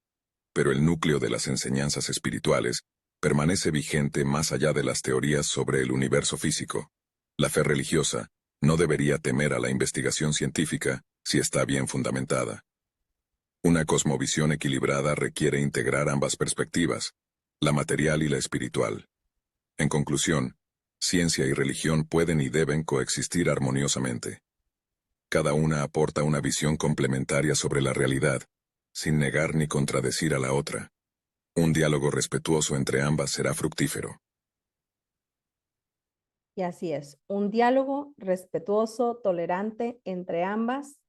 pero el núcleo de las enseñanzas espirituales permanece vigente más allá de las teorías sobre el universo físico. La fe religiosa no debería temer a la investigación científica si está bien fundamentada. Una cosmovisión equilibrada requiere integrar ambas perspectivas, la material y la espiritual. En conclusión, ciencia y religión pueden y deben coexistir armoniosamente. Cada una aporta una visión complementaria sobre la realidad, sin negar ni contradecir a la otra. Un diálogo respetuoso entre ambas será fructífero. Y así es, un diálogo respetuoso, tolerante entre ambas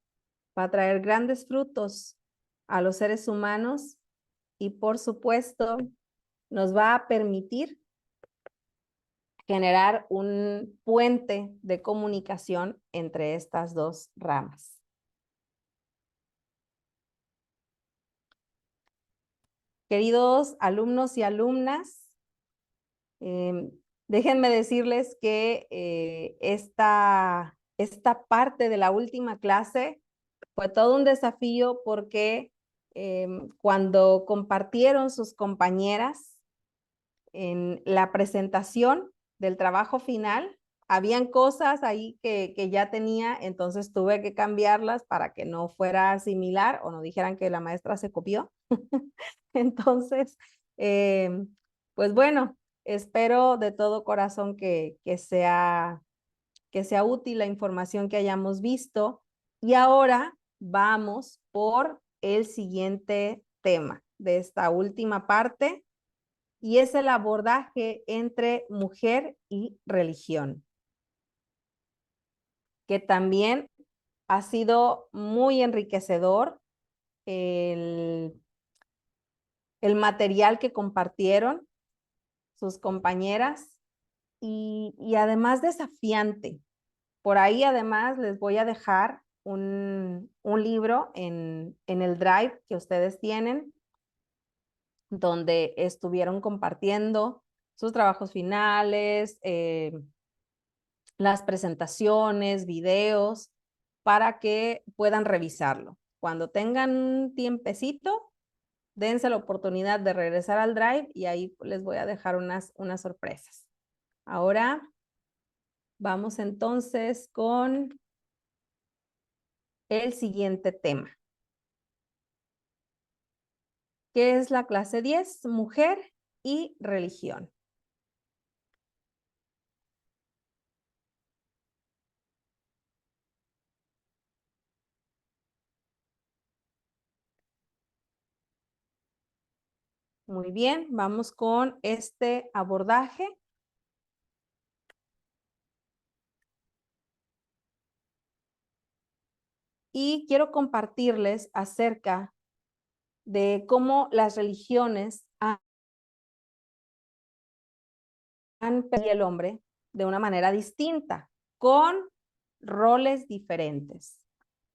va a traer grandes frutos a los seres humanos y por supuesto nos va a permitir generar un puente de comunicación entre estas dos ramas. Queridos alumnos y alumnas, déjenme decirles que esta parte de la última clase fue todo un desafío porque cuando compartieron sus compañeras en la presentación del trabajo final, habían cosas ahí que ya tenía, entonces tuve que cambiarlas para que no fuera similar o no dijeran que la maestra se copió. Entonces, pues bueno, espero de todo corazón que sea útil la información que hayamos visto. Y ahora vamos por el siguiente tema de esta última parte y es el abordaje entre mujer y religión, que también ha sido muy enriquecedor el material que compartieron sus compañeras y además desafiante. Por ahí además les voy a dejar un libro en el Drive que ustedes tienen, donde estuvieron compartiendo sus trabajos finales, las presentaciones, videos, para que puedan revisarlo. Cuando tengan un tiempecito, dense la oportunidad de regresar al Drive y ahí les voy a dejar unas sorpresas. Ahora vamos entonces con el siguiente tema, que es la clase 10, mujer y religión. Muy bien, vamos con este abordaje. Y quiero compartirles acerca de cómo las religiones han perdido al hombre de una manera distinta, con roles diferentes.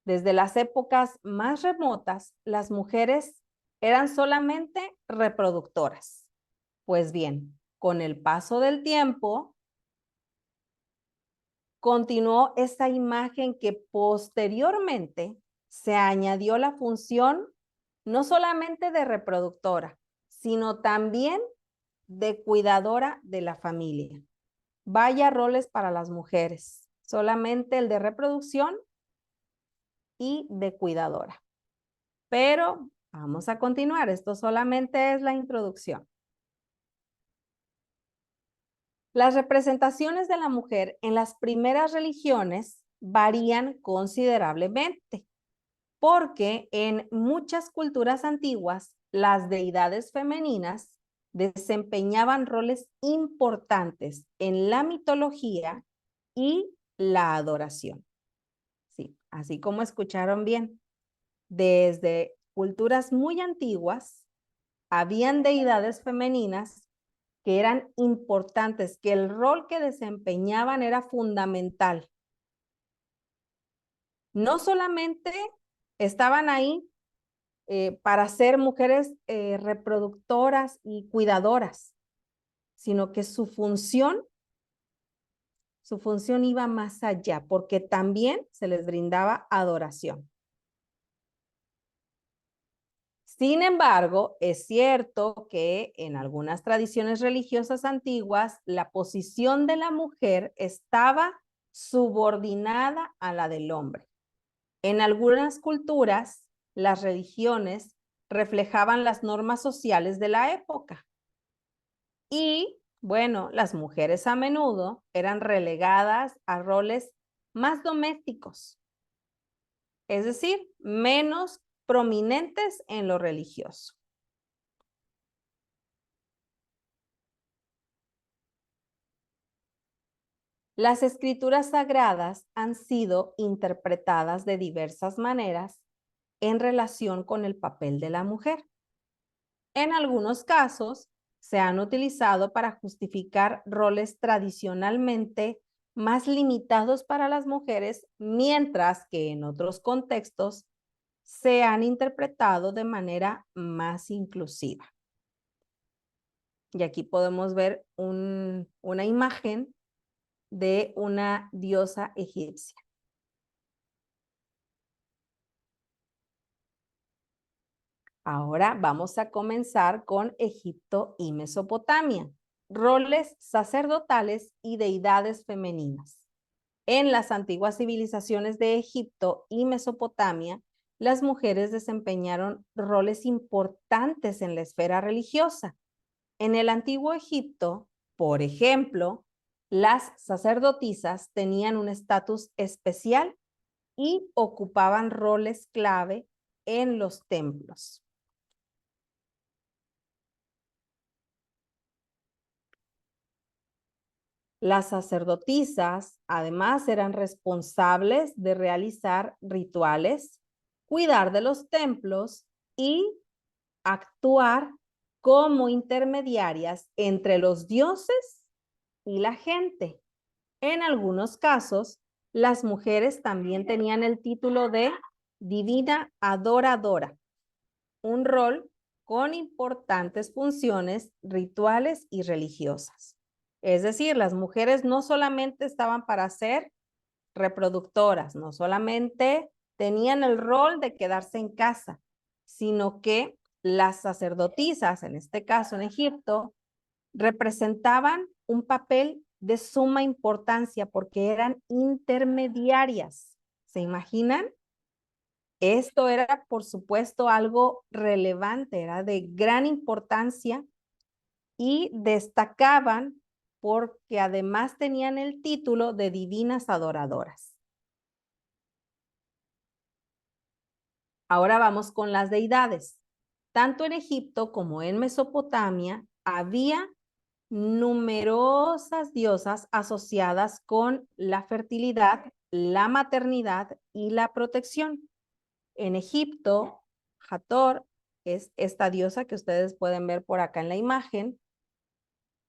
Desde las épocas más remotas, las mujeres eran solamente reproductoras. Pues bien, con el paso del tiempo, continuó esa imagen que posteriormente se añadió la función no solamente de reproductora, sino también de cuidadora de la familia. Vaya roles para las mujeres, solamente el de reproducción y de cuidadora. Pero vamos a continuar, esto solamente es la introducción. Las representaciones de la mujer en las primeras religiones varían considerablemente, porque en muchas culturas antiguas las deidades femeninas desempeñaban roles importantes en la mitología y la adoración. Sí, así como escucharon bien, desde culturas muy antiguas habían deidades femeninas que eran importantes, que el rol que desempeñaban era fundamental. No solamente estaban ahí para ser mujeres reproductoras y cuidadoras, sino que su función iba más allá, porque también se les brindaba adoración. Sin embargo, es cierto que en algunas tradiciones religiosas antiguas, la posición de la mujer estaba subordinada a la del hombre. En algunas culturas, las religiones reflejaban las normas sociales de la época. Y, bueno, las mujeres a menudo eran relegadas a roles más domésticos, es decir, menos prominentes en lo religioso. Las escrituras sagradas han sido interpretadas de diversas maneras en relación con el papel de la mujer. En algunos casos, se han utilizado para justificar roles tradicionalmente más limitados para las mujeres, mientras que en otros contextos se han interpretado de manera más inclusiva. Y aquí podemos ver una imagen de una diosa egipcia. Ahora vamos a comenzar con Egipto y Mesopotamia, roles sacerdotales y deidades femeninas. En las antiguas civilizaciones de Egipto y Mesopotamia, las mujeres desempeñaron roles importantes en la esfera religiosa. En el antiguo Egipto, por ejemplo, las sacerdotisas tenían un estatus especial y ocupaban roles clave en los templos. Las sacerdotisas además eran responsables de realizar rituales, cuidar de los templos y actuar como intermediarias entre los dioses y la gente. En algunos casos, las mujeres también tenían el título de divina adoradora, un rol con importantes funciones rituales y religiosas. Es decir, las mujeres no solamente estaban para ser reproductoras, no solamente tenían el rol de quedarse en casa, sino que las sacerdotisas, en este caso en Egipto, representaban un papel de suma importancia porque eran intermediarias. ¿Se imaginan? Esto era, por supuesto, algo relevante, era de gran importancia y destacaban porque además tenían el título de divinas adoradoras. Ahora vamos con las deidades. Tanto en Egipto como en Mesopotamia había numerosas diosas asociadas con la fertilidad, la maternidad y la protección. En Egipto, Hathor, que es esta diosa que ustedes pueden ver por acá en la imagen,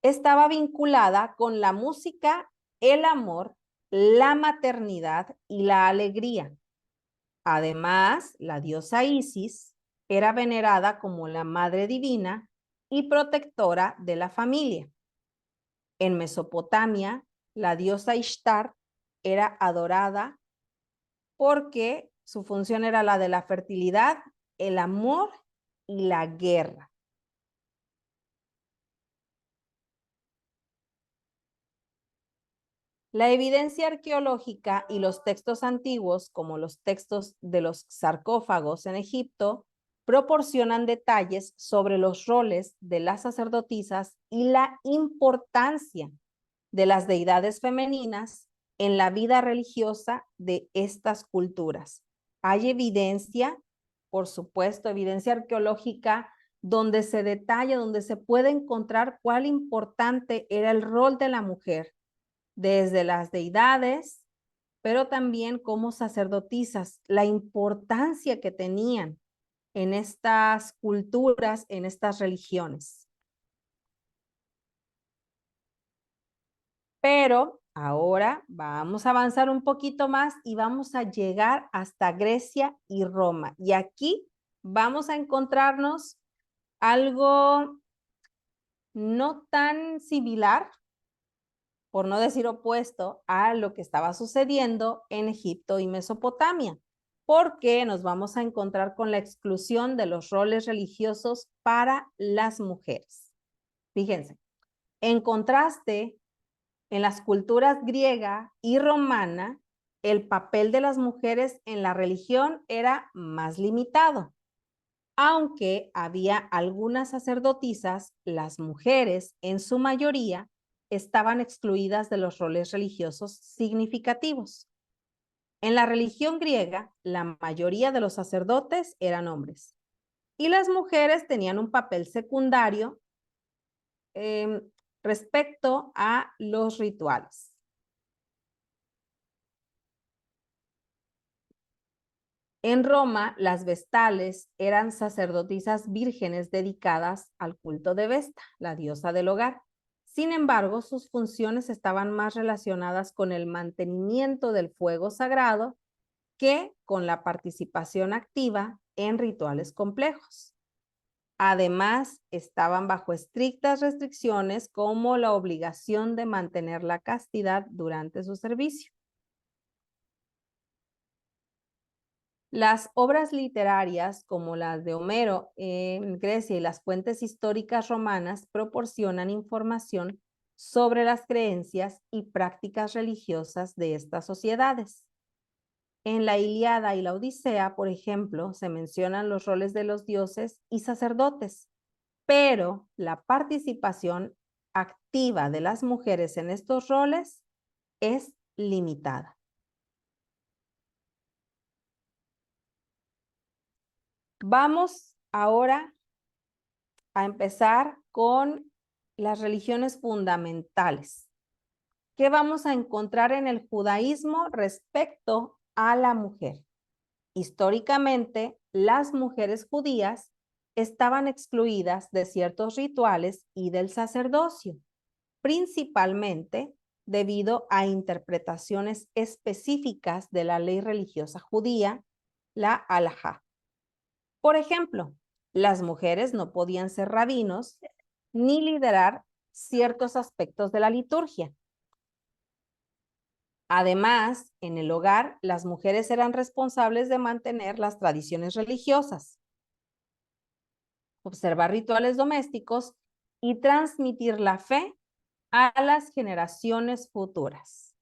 estaba vinculada con la música, el amor, la maternidad y la alegría. Además, la diosa Isis era venerada como la madre divina y protectora de la familia. En Mesopotamia, la diosa Ishtar era adorada porque su función era la de la fertilidad, el amor y la guerra. La evidencia arqueológica y los textos antiguos, como los textos de los sarcófagos en Egipto, proporcionan detalles sobre los roles de las sacerdotisas y la importancia de las deidades femeninas en la vida religiosa de estas culturas. Hay evidencia, por supuesto, evidencia arqueológica donde se detalla, donde se puede encontrar cuál importante era el rol de la mujer desde las deidades, pero también como sacerdotisas, la importancia que tenían en estas culturas, en estas religiones. Pero ahora vamos a avanzar un poquito más y vamos a llegar hasta Grecia y Roma. Y aquí vamos a encontrarnos algo no tan similar, por no decir opuesto, a lo que estaba sucediendo en Egipto y Mesopotamia, porque nos vamos a encontrar con la exclusión de los roles religiosos para las mujeres. Fíjense, en contraste, en las culturas griega y romana, el papel de las mujeres en la religión era más limitado. Aunque había algunas sacerdotisas, las mujeres, en su mayoría, estaban excluidas de los roles religiosos significativos. En la religión griega, la mayoría de los sacerdotes eran hombres y las mujeres tenían un papel secundario respecto a los rituales. En Roma, las vestales eran sacerdotisas vírgenes dedicadas al culto de Vesta, la diosa del hogar. Sin embargo, sus funciones estaban más relacionadas con el mantenimiento del fuego sagrado que con la participación activa en rituales complejos. Además, estaban bajo estrictas restricciones como la obligación de mantener la castidad durante su servicio. Las obras literarias, como las de Homero en Grecia y las fuentes históricas romanas, proporcionan información sobre las creencias y prácticas religiosas de estas sociedades. En la Ilíada y la Odisea, por ejemplo, se mencionan los roles de los dioses y sacerdotes, pero la participación activa de las mujeres en estos roles es limitada. Vamos ahora a empezar con las religiones fundamentales. ¿qué vamos a encontrar en el judaísmo respecto a la mujer? Históricamente, las mujeres judías estaban excluidas de ciertos rituales y del sacerdocio, principalmente debido a interpretaciones específicas de la ley religiosa judía, la halajá. Por ejemplo, las mujeres no podían ser rabinos ni liderar ciertos aspectos de la liturgia. Además, en el hogar, las mujeres eran responsables de mantener las tradiciones religiosas, observar rituales domésticos y transmitir la fe a las generaciones futuras.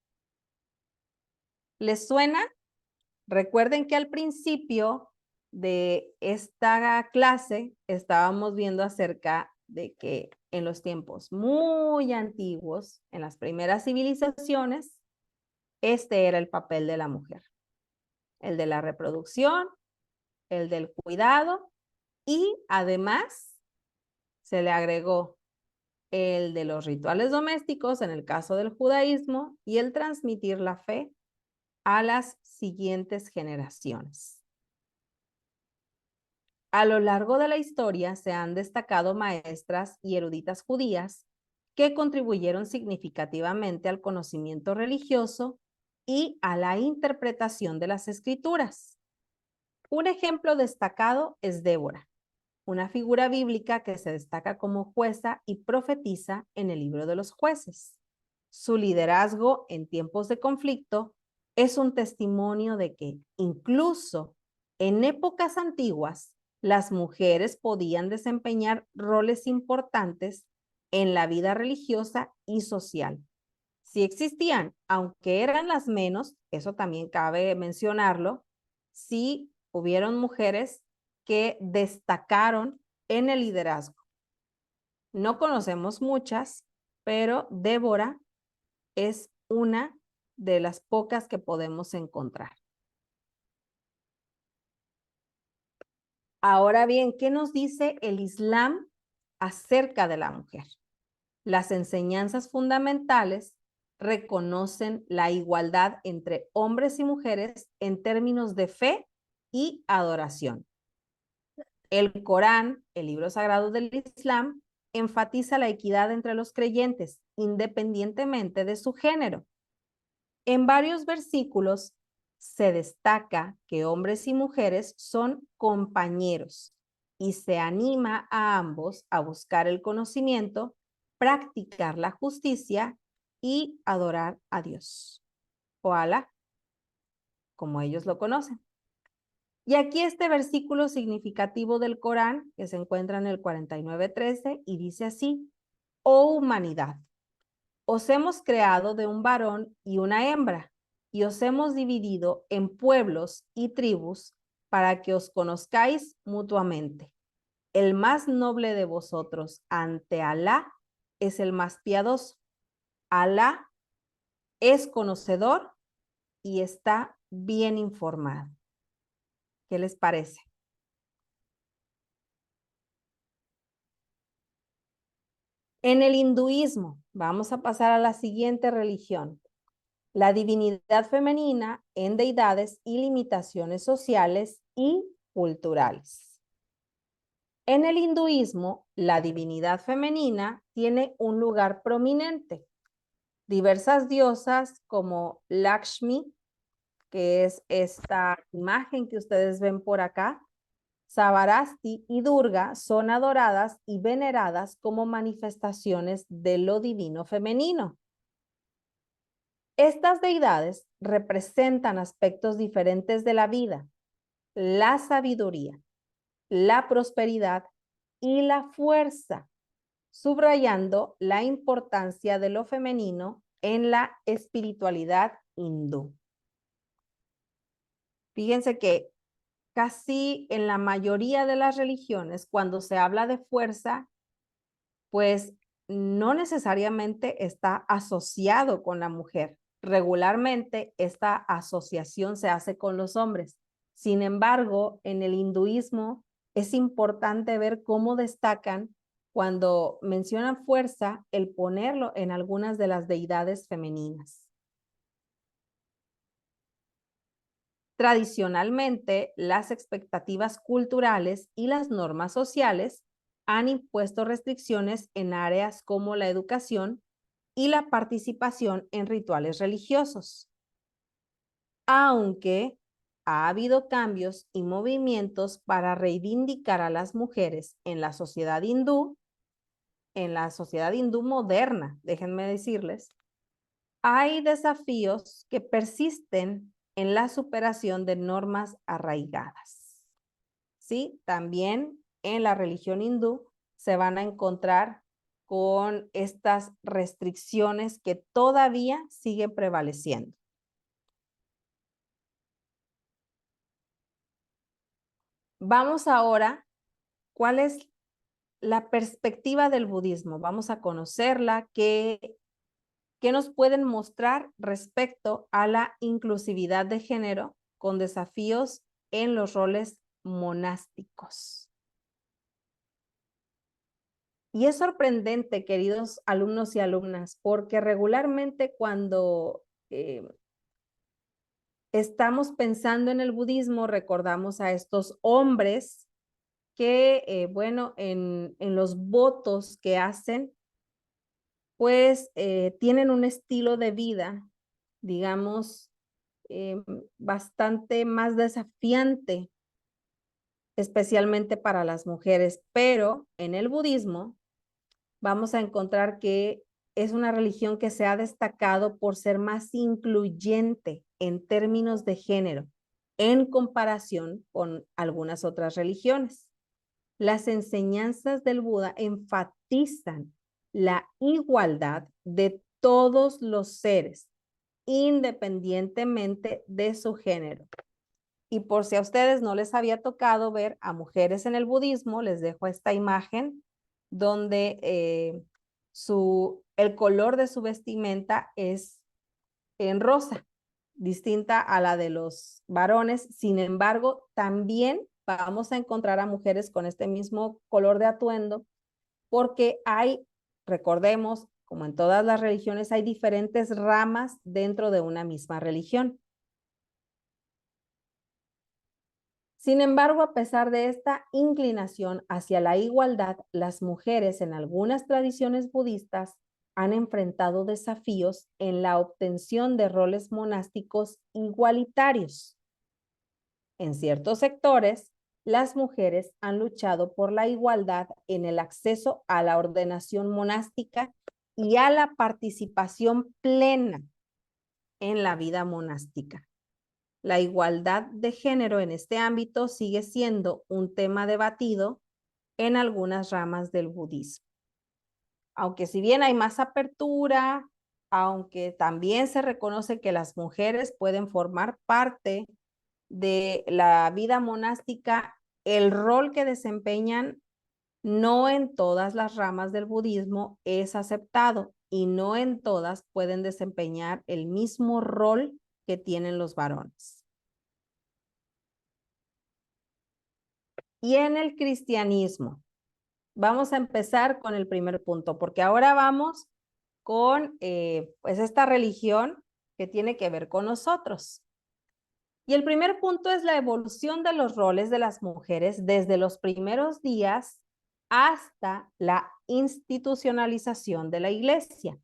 ¿Les suena? Recuerden que al principio de esta clase estábamos viendo acerca de que en los tiempos muy antiguos, en las primeras civilizaciones, este era el papel de la mujer. El de la reproducción, el del cuidado y además se le agregó el de los rituales domésticos en el caso del judaísmo y el transmitir la fe a las siguientes generaciones. A lo largo de la historia se han destacado maestras y eruditas judías que contribuyeron significativamente al conocimiento religioso y a la interpretación de las escrituras. Un ejemplo destacado es Débora, una figura bíblica que se destaca como jueza y profetiza en el libro de los jueces. Su liderazgo en tiempos de conflicto es un testimonio de que incluso en épocas antiguas las mujeres podían desempeñar roles importantes en la vida religiosa y social. Sí existían, aunque eran las menos, eso también cabe mencionarlo, sí hubieron mujeres que destacaron en el liderazgo. No conocemos muchas, pero Débora es una de las pocas que podemos encontrar. Ahora bien, ¿qué nos dice el Islam acerca de la mujer? Las enseñanzas fundamentales reconocen la igualdad entre hombres y mujeres en términos de fe y adoración. El Corán, el libro sagrado del Islam, enfatiza la equidad entre los creyentes, independientemente de su género. En varios versículos se destaca que hombres y mujeres son compañeros y se anima a ambos a buscar el conocimiento, practicar la justicia y adorar a Dios, o Alá, como ellos lo conocen. Y aquí este versículo significativo del Corán, que se encuentra en el 49:13, y dice así: oh humanidad, os hemos creado de un varón y una hembra, y os hemos dividido en pueblos y tribus para que os conozcáis mutuamente. El más noble de vosotros ante Alá es el más piadoso. Alá es conocedor y está bien informado. ¿Qué les parece? En el hinduismo, vamos a pasar a la siguiente religión. La divinidad femenina en deidades y limitaciones sociales y culturales. En el hinduismo, la divinidad femenina tiene un lugar prominente. Diversas diosas como Lakshmi, que es esta imagen que ustedes ven por acá, Savarasti y Durga son adoradas y veneradas como manifestaciones de lo divino femenino. Estas deidades representan aspectos diferentes de la vida, la sabiduría, la prosperidad y la fuerza, subrayando la importancia de lo femenino en la espiritualidad hindú. Fíjense que casi en la mayoría de las religiones, cuando se habla de fuerza, pues no necesariamente está asociado con la mujer. Regularmente esta asociación se hace con los hombres. Sin embargo, en el hinduismo es importante ver cómo destacan cuando mencionan fuerza, el ponerlo en algunas de las deidades femeninas. Tradicionalmente, las expectativas culturales y las normas sociales han impuesto restricciones en áreas como la educación y la participación en rituales religiosos. Aunque ha habido cambios y movimientos para reivindicar a las mujeres en la sociedad hindú moderna, déjenme decirles, hay desafíos que persisten en la superación de normas arraigadas. ¿Sí? También en la religión hindú se van a encontrar con estas restricciones que todavía siguen prevaleciendo. Vamos ahora, ¿cuál es la perspectiva del budismo? Vamos a conocerla, ¿qué nos pueden mostrar respecto a la inclusividad de género con desafíos en los roles monásticos? Y es sorprendente, queridos alumnos y alumnas, porque regularmente cuando estamos pensando en el budismo, recordamos a estos hombres que, bueno, en los votos que hacen, pues tienen un estilo de vida, digamos, bastante más desafiante, especialmente para las mujeres. Pero en el budismo vamos a encontrar que es una religión que se ha destacado por ser más incluyente en términos de género en comparación con algunas otras religiones. Las enseñanzas del Buda enfatizan la igualdad de todos los seres, independientemente de su género. Y por si a ustedes no les había tocado ver a mujeres en el budismo, les dejo esta imagen donde el color de su vestimenta es en rosa, distinta a la de los varones. Sin embargo, también vamos a encontrar a mujeres con este mismo color de atuendo, porque recordemos, como en todas las religiones, hay diferentes ramas dentro de una misma religión. Sin embargo, a pesar de esta inclinación hacia la igualdad, las mujeres en algunas tradiciones budistas han enfrentado desafíos en la obtención de roles monásticos igualitarios. En ciertos sectores, las mujeres han luchado por la igualdad en el acceso a la ordenación monástica y a la participación plena en la vida monástica. La igualdad de género en este ámbito sigue siendo un tema debatido en algunas ramas del budismo. Aunque si bien hay más apertura, aunque también se reconoce que las mujeres pueden formar parte de la vida monástica, el rol que desempeñan no en todas las ramas del budismo es aceptado y no en todas pueden desempeñar el mismo rol que tienen los varones. Y en el cristianismo, vamos a empezar con el primer punto, porque ahora vamos con pues esta religión que tiene que ver con nosotros. Y el primer punto es la evolución de los roles de las mujeres desde los primeros días hasta la institucionalización de la iglesia.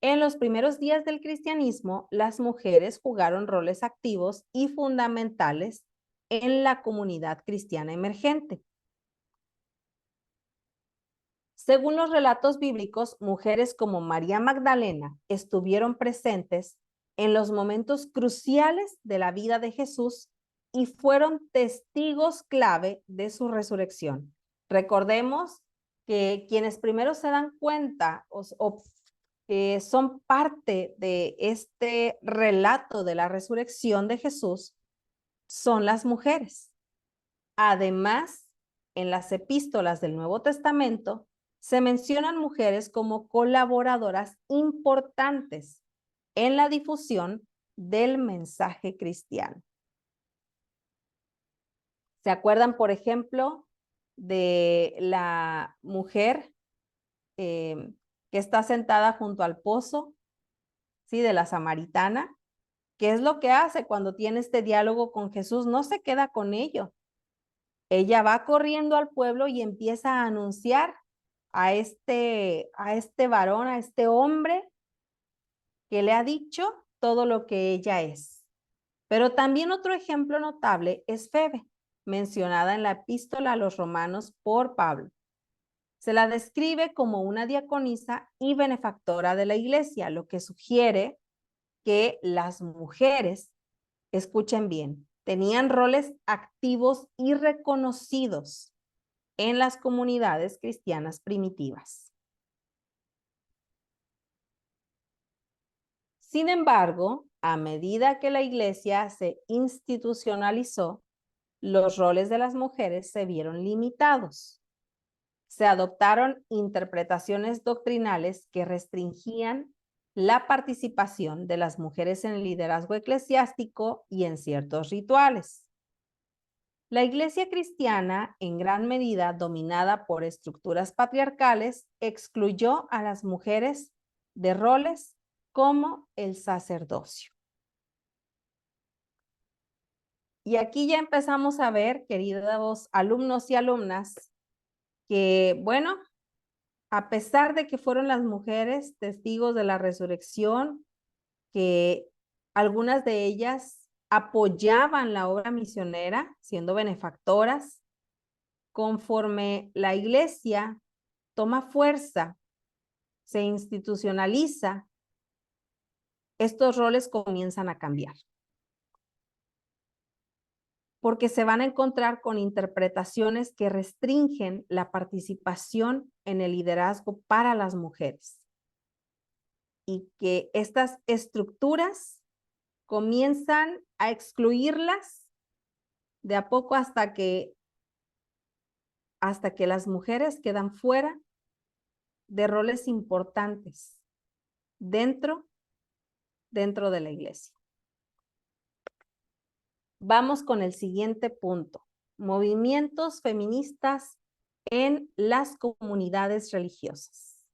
En los primeros días del cristianismo, las mujeres jugaron roles activos y fundamentales en la comunidad cristiana emergente. Según los relatos bíblicos, mujeres como María Magdalena estuvieron presentes en los momentos cruciales de la vida de Jesús y fueron testigos clave de su resurrección. Recordemos que quienes primero se dan cuenta son parte de este relato de la resurrección de Jesús son las mujeres. Además, en las epístolas del Nuevo Testamento se mencionan mujeres como colaboradoras importantes en la difusión del mensaje cristiano. ¿Se acuerdan, por ejemplo, de la mujer que está sentada junto al pozo, ¿sí? De la samaritana. ¿Qué es lo que hace cuando tiene este diálogo con Jesús? No se queda con ello. Ella va corriendo al pueblo y empieza a anunciar a este varón, a este hombre que le ha dicho todo lo que ella es. Pero también otro ejemplo notable es Febe, mencionada en la epístola a los romanos por Pablo. Se la describe como una diaconisa y benefactora de la iglesia, lo que sugiere que las mujeres, escuchen bien, tenían roles activos y reconocidos en las comunidades cristianas primitivas. Sin embargo, a medida que la iglesia se institucionalizó, los roles de las mujeres se vieron limitados. Se adoptaron interpretaciones doctrinales que restringían la participación de las mujeres en el liderazgo eclesiástico y en ciertos rituales. La iglesia cristiana, en gran medida dominada por estructuras patriarcales, excluyó a las mujeres de roles como el sacerdocio. Y aquí ya empezamos a ver, queridos alumnos y alumnas, que, bueno, a pesar de que fueron las mujeres testigos de la resurrección, que algunas de ellas apoyaban la obra misionera, siendo benefactoras, conforme la iglesia toma fuerza, se institucionaliza, estos roles comienzan a cambiar. Porque se van a encontrar con interpretaciones que restringen la participación en el liderazgo para las mujeres. Y que estas estructuras comienzan a excluirlas de a poco hasta que las mujeres quedan fuera de roles importantes dentro de la iglesia. Vamos con el siguiente punto. Movimientos feministas en las comunidades religiosas.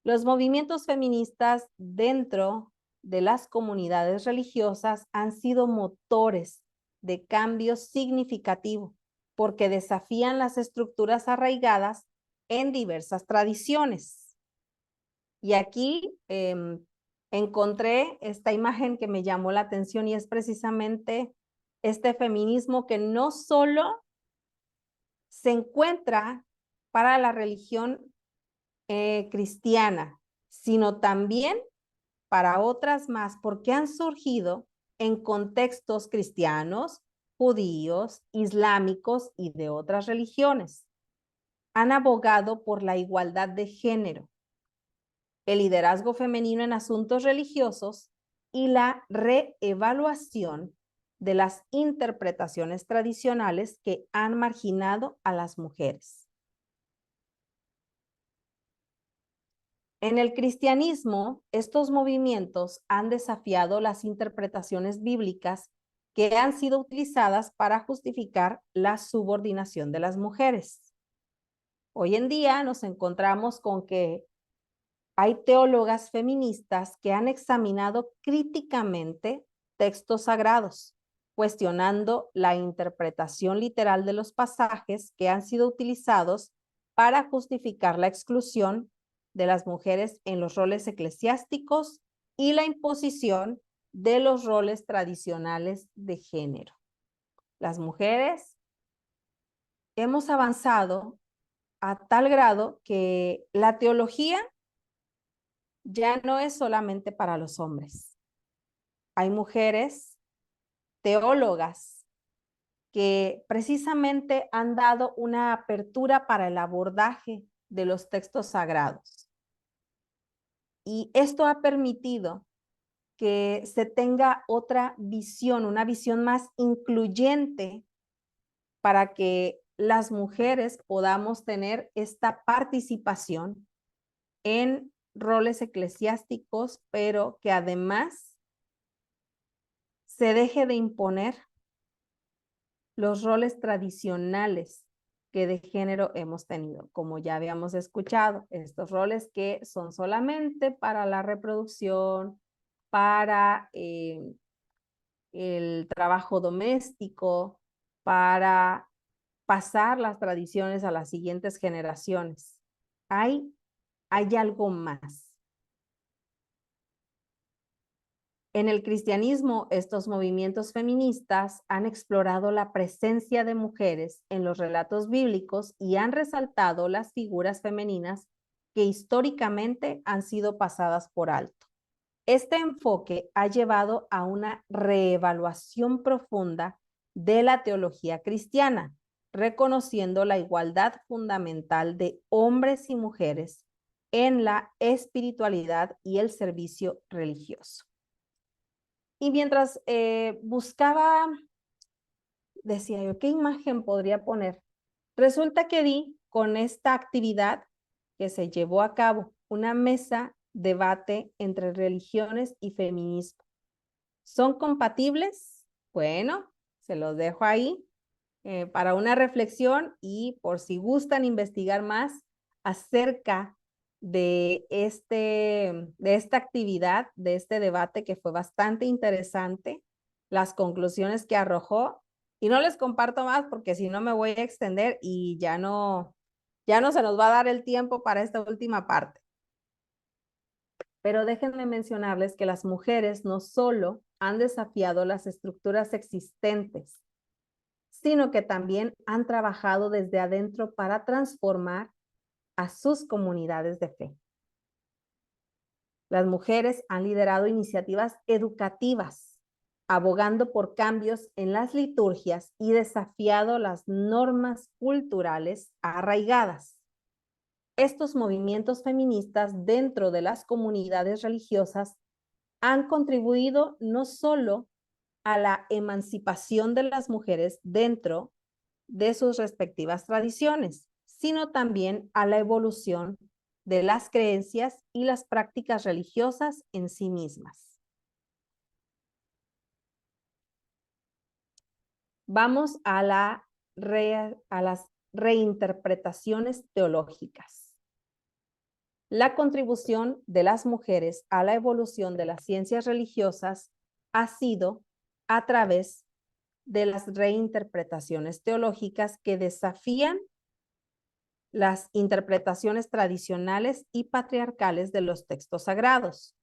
Los movimientos feministas dentro de las comunidades religiosas han sido motores de cambio significativo porque desafían las estructuras arraigadas en diversas tradiciones. Y aquí encontré esta imagen que me llamó la atención y es precisamente este feminismo que no solo se encuentra para la religión cristiana, sino también para otras más, porque han surgido en contextos cristianos, judíos, islámicos y de otras religiones. Han abogado por la igualdad de género, el liderazgo femenino en asuntos religiosos y la reevaluación de las interpretaciones tradicionales que han marginado a las mujeres. En el cristianismo, estos movimientos han desafiado las interpretaciones bíblicas que han sido utilizadas para justificar la subordinación de las mujeres. Hoy en día nos encontramos con que hay teólogas feministas que han examinado críticamente textos sagrados, cuestionando la interpretación literal de los pasajes que han sido utilizados para justificar la exclusión de las mujeres en los roles eclesiásticos y la imposición de los roles tradicionales de género. Las mujeres hemos avanzado a tal grado que la teología ya no es solamente para los hombres. Hay mujeres teólogas que precisamente han dado una apertura para el abordaje de los textos sagrados. Y esto ha permitido que se tenga otra visión, una visión más incluyente para que las mujeres podamos tener esta participación en roles eclesiásticos, pero que además se deje de imponer los roles tradicionales que de género hemos tenido, como ya habíamos escuchado, estos roles que son solamente para la reproducción, para el trabajo doméstico, para pasar las tradiciones a las siguientes generaciones. Hay algo más. En el cristianismo, estos movimientos feministas han explorado la presencia de mujeres en los relatos bíblicos y han resaltado las figuras femeninas que históricamente han sido pasadas por alto. Este enfoque ha llevado a una reevaluación profunda de la teología cristiana, reconociendo la igualdad fundamental de hombres y mujeres en la espiritualidad y el servicio religioso. Y mientras buscaba, decía yo, ¿qué imagen podría poner? Resulta que di con esta actividad que se llevó a cabo una mesa debate entre religiones y feminismo. ¿Son compatibles? Bueno, se los dejo ahí para una reflexión y por si gustan investigar más acerca de esta actividad, de este debate que fue bastante interesante, las conclusiones que arrojó, y no les comparto más porque si no me voy a extender y ya no se nos va a dar el tiempo para esta última parte. Pero déjenme mencionarles que las mujeres no solo han desafiado las estructuras existentes, sino que también han trabajado desde adentro para transformar a sus comunidades de fe. Las mujeres han liderado iniciativas educativas, abogando por cambios en las liturgias y desafiado las normas culturales arraigadas. Estos movimientos feministas dentro de las comunidades religiosas han contribuido no solo a la emancipación de las mujeres dentro de sus respectivas tradiciones, sino también a la evolución de las creencias y las prácticas religiosas en sí mismas. Vamos a las reinterpretaciones teológicas. La contribución de las mujeres a la evolución de las ciencias religiosas ha sido a través de las reinterpretaciones teológicas que desafían las interpretaciones tradicionales y patriarcales de los textos sagrados.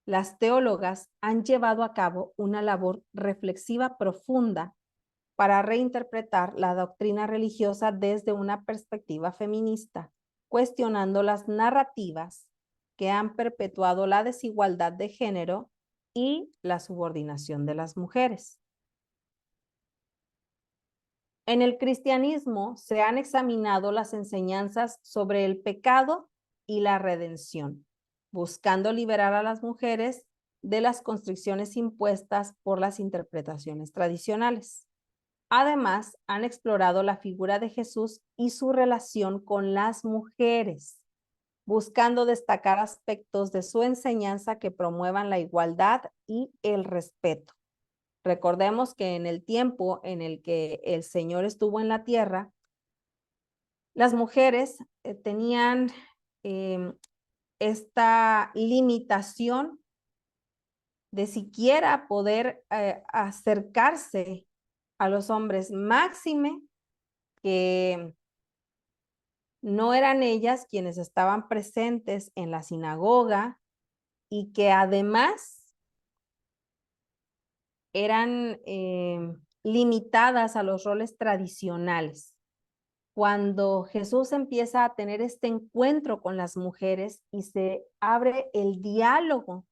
Las teólogas han llevado a cabo una labor reflexiva profunda para reinterpretar la doctrina religiosa desde una perspectiva feminista, cuestionando las narrativas que han perpetuado la desigualdad de género y la subordinación de las mujeres. En el cristianismo se han examinado las enseñanzas sobre el pecado y la redención, buscando liberar a las mujeres de las constricciones impuestas por las interpretaciones tradicionales. Además, han explorado la figura de Jesús y su relación con las mujeres, buscando destacar aspectos de su enseñanza que promuevan la igualdad y el respeto. Recordemos que en el tiempo en el que el Señor estuvo en la tierra, las mujeres tenían esta limitación de siquiera poder acercarse a los hombres, máxime que no eran ellas quienes estaban presentes en la sinagoga y que además eran limitadas a los roles tradicionales. Cuando Jesús empieza a tener este encuentro con las mujeres y se abre el diálogo,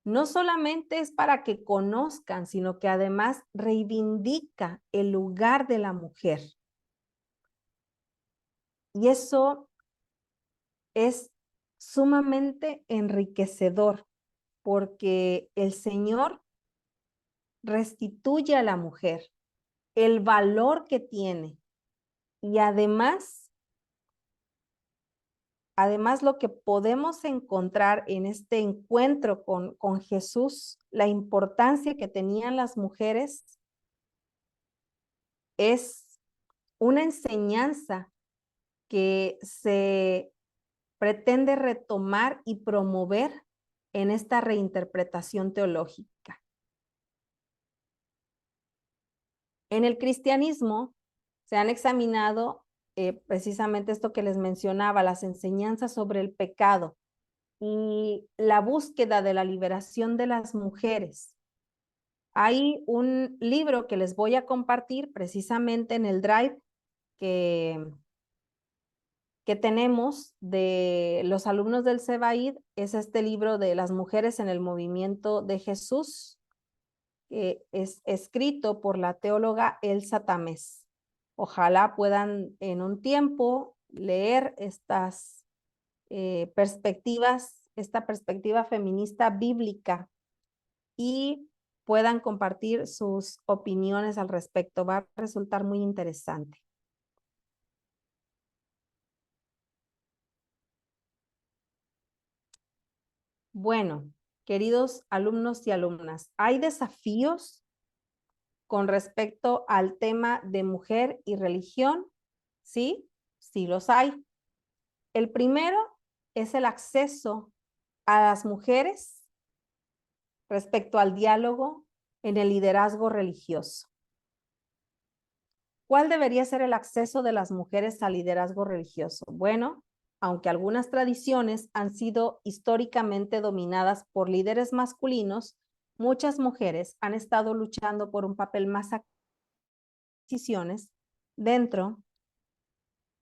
no solamente es para que conozcan, sino que además reivindica el lugar de la mujer. Y eso es sumamente enriquecedor porque el Señor restituye a la mujer el valor que tiene y además lo que podemos encontrar en este encuentro con Jesús, la importancia que tenían las mujeres es una enseñanza que se pretende retomar y promover en esta reinterpretación teológica. En el cristianismo se han examinado precisamente esto que les mencionaba, las enseñanzas sobre el pecado y la búsqueda de la liberación de las mujeres. Hay un libro que les voy a compartir precisamente en el Drive que tenemos de los alumnos del CEBAID, es este libro de las mujeres en el movimiento de Jesús, que es escrito por la teóloga Elsa Tamés. Ojalá puedan en un tiempo leer estas perspectivas, esta perspectiva feminista bíblica y puedan compartir sus opiniones al respecto. Va a resultar muy interesante. Bueno, queridos alumnos y alumnas, hay desafíos con respecto al tema de mujer y religión, ¿sí? Sí los hay. El primero es el acceso a las mujeres respecto al diálogo en el liderazgo religioso. ¿Cuál debería ser el acceso de las mujeres al liderazgo religioso? Bueno, aunque algunas tradiciones han sido históricamente dominadas por líderes masculinos, muchas mujeres han estado luchando por un papel más activo en decisiones dentro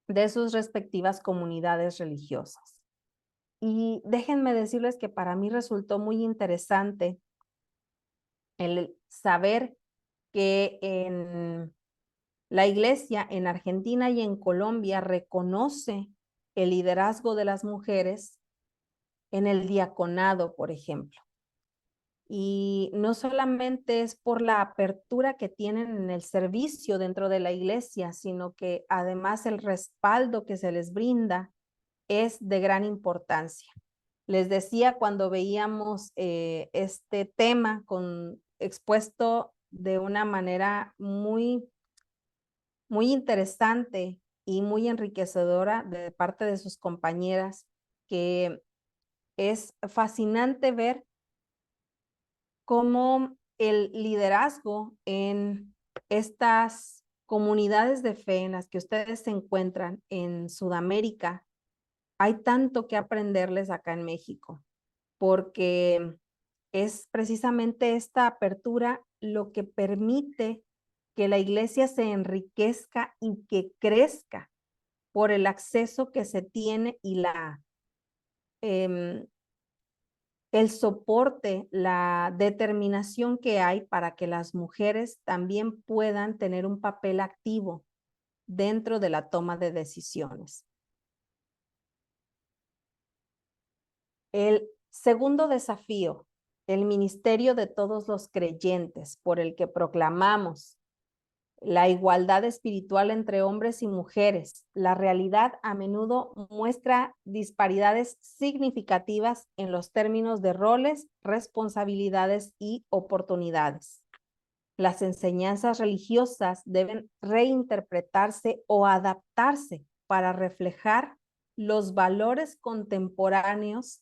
de sus respectivas comunidades religiosas. Y déjenme decirles que para mí resultó muy interesante el saber que en la iglesia en Argentina y en Colombia reconoce el liderazgo de las mujeres en el diaconado, por ejemplo. Y no solamente es por la apertura que tienen en el servicio dentro de la iglesia, sino que además el respaldo que se les brinda es de gran importancia. Les decía cuando veíamos este tema expuesto de una manera muy interesante y muy enriquecedora de parte de sus compañeras, que es fascinante ver cómo el liderazgo en estas comunidades de fe en las que ustedes se encuentran en Sudamérica, hay tanto que aprenderles acá en México, porque es precisamente esta apertura lo que permite que la iglesia se enriquezca y que crezca por el acceso que se tiene y el soporte, la determinación que hay para que las mujeres también puedan tener un papel activo dentro de la toma de decisiones. El segundo desafío, el ministerio de todos los creyentes, por el que proclamamos la igualdad espiritual entre hombres y mujeres. La realidad a menudo muestra disparidades significativas en los términos de roles, responsabilidades y oportunidades. Las enseñanzas religiosas deben reinterpretarse o adaptarse para reflejar los valores contemporáneos,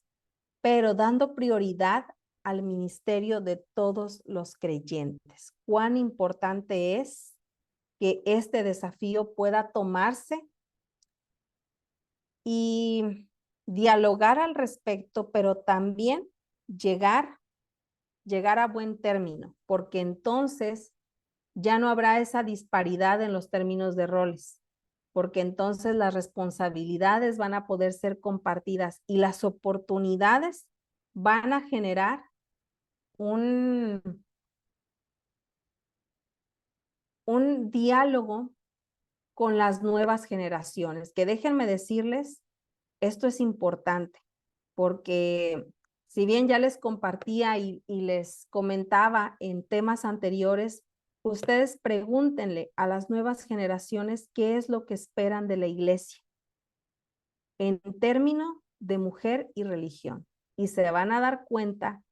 pero dando prioridad al ministerio de todos los creyentes. Cuán importante es que este desafío pueda tomarse y dialogar al respecto, pero también llegar a buen término, porque entonces ya no habrá esa disparidad en los términos de roles, porque entonces las responsabilidades van a poder ser compartidas y las oportunidades van a generar un diálogo con las nuevas generaciones, que déjenme decirles, esto es importante, porque si bien ya les compartía y les comentaba en temas anteriores, ustedes pregúntenle a las nuevas generaciones qué es lo que esperan de la iglesia en términos de mujer y religión, y se van a dar cuenta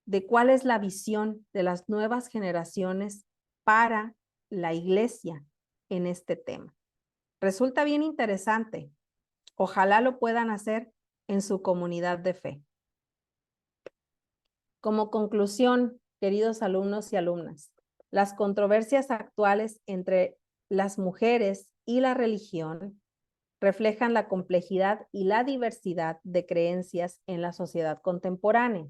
de cuál es la visión de las nuevas generaciones para la iglesia en este tema. Resulta bien interesante. Ojalá lo puedan hacer en su comunidad de fe. Como conclusión, queridos alumnos y alumnas, las controversias actuales entre las mujeres y la religión reflejan la complejidad y la diversidad de creencias en la sociedad contemporánea.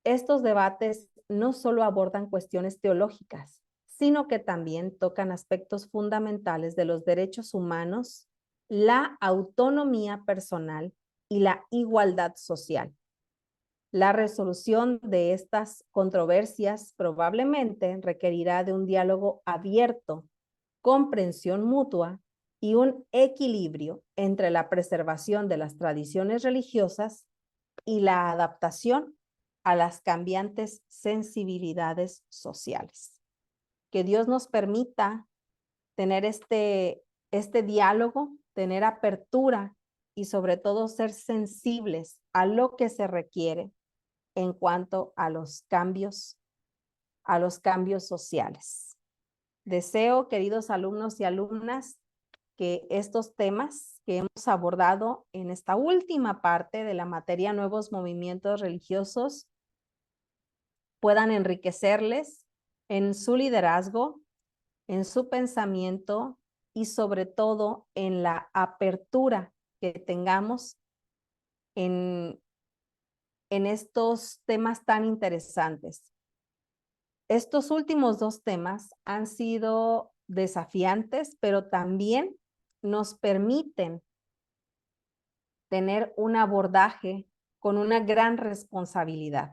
Estos debates no solo abordan cuestiones teológicas, sino que también tocan aspectos fundamentales de los derechos humanos, la autonomía personal y la igualdad social. La resolución de estas controversias probablemente requerirá de un diálogo abierto, comprensión mutua y un equilibrio entre la preservación de las tradiciones religiosas y la adaptación a las cambiantes sensibilidades sociales. Que Dios nos permita tener este diálogo, tener apertura y sobre todo ser sensibles a lo que se requiere en cuanto a los cambios sociales. Deseo, queridos alumnos y alumnas, que estos temas que hemos abordado en esta última parte de la materia Nuevos Movimientos Religiosos puedan enriquecerles en su liderazgo, en su pensamiento y sobre todo en la apertura que tengamos en estos temas tan interesantes. Estos últimos dos temas han sido desafiantes, pero también nos permiten tener un abordaje con una gran responsabilidad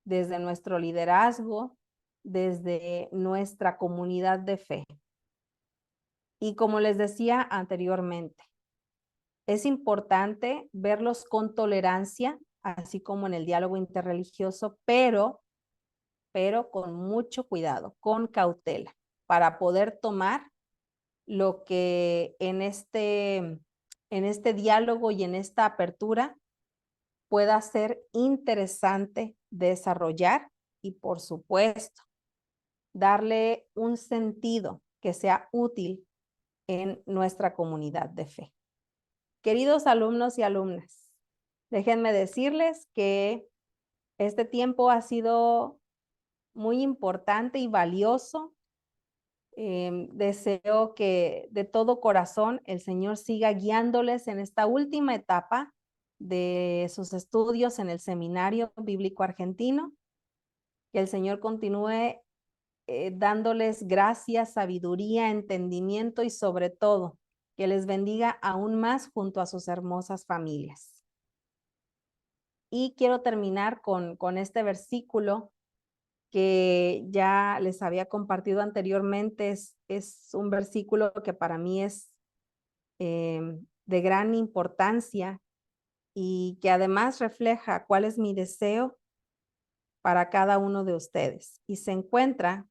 desde nuestro liderazgo, desde nuestra comunidad de fe. Y como les decía anteriormente, es importante verlos con tolerancia, así como en el diálogo interreligioso, pero con mucho cuidado, con cautela, para poder tomar lo que en este diálogo y en esta apertura pueda ser interesante desarrollar y, por supuesto, darle un sentido que sea útil en nuestra comunidad de fe. Queridos alumnos y alumnas, déjenme decirles que este tiempo ha sido muy importante y valioso. Deseo que de todo corazón el Señor siga guiándoles en esta última etapa de sus estudios en el Seminario Bíblico Argentino. Que el Señor continúe dándoles gracia, sabiduría, entendimiento y sobre todo que les bendiga aún más junto a sus hermosas familias. Y quiero terminar con este versículo que ya les había compartido anteriormente. Es un versículo que para mí es de gran importancia y que además refleja cuál es mi deseo para cada uno de ustedes. Y se encuentra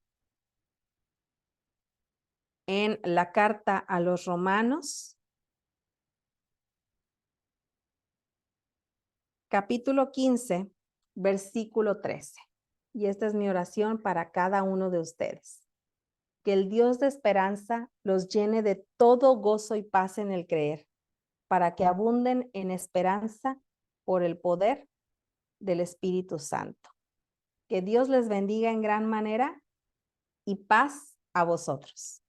en la carta a los Romanos, capítulo 15, versículo 13. Y esta es mi oración para cada uno de ustedes. Que el Dios de esperanza los llene de todo gozo y paz en el creer, para que abunden en esperanza por el poder del Espíritu Santo. Que Dios les bendiga en gran manera y paz a vosotros.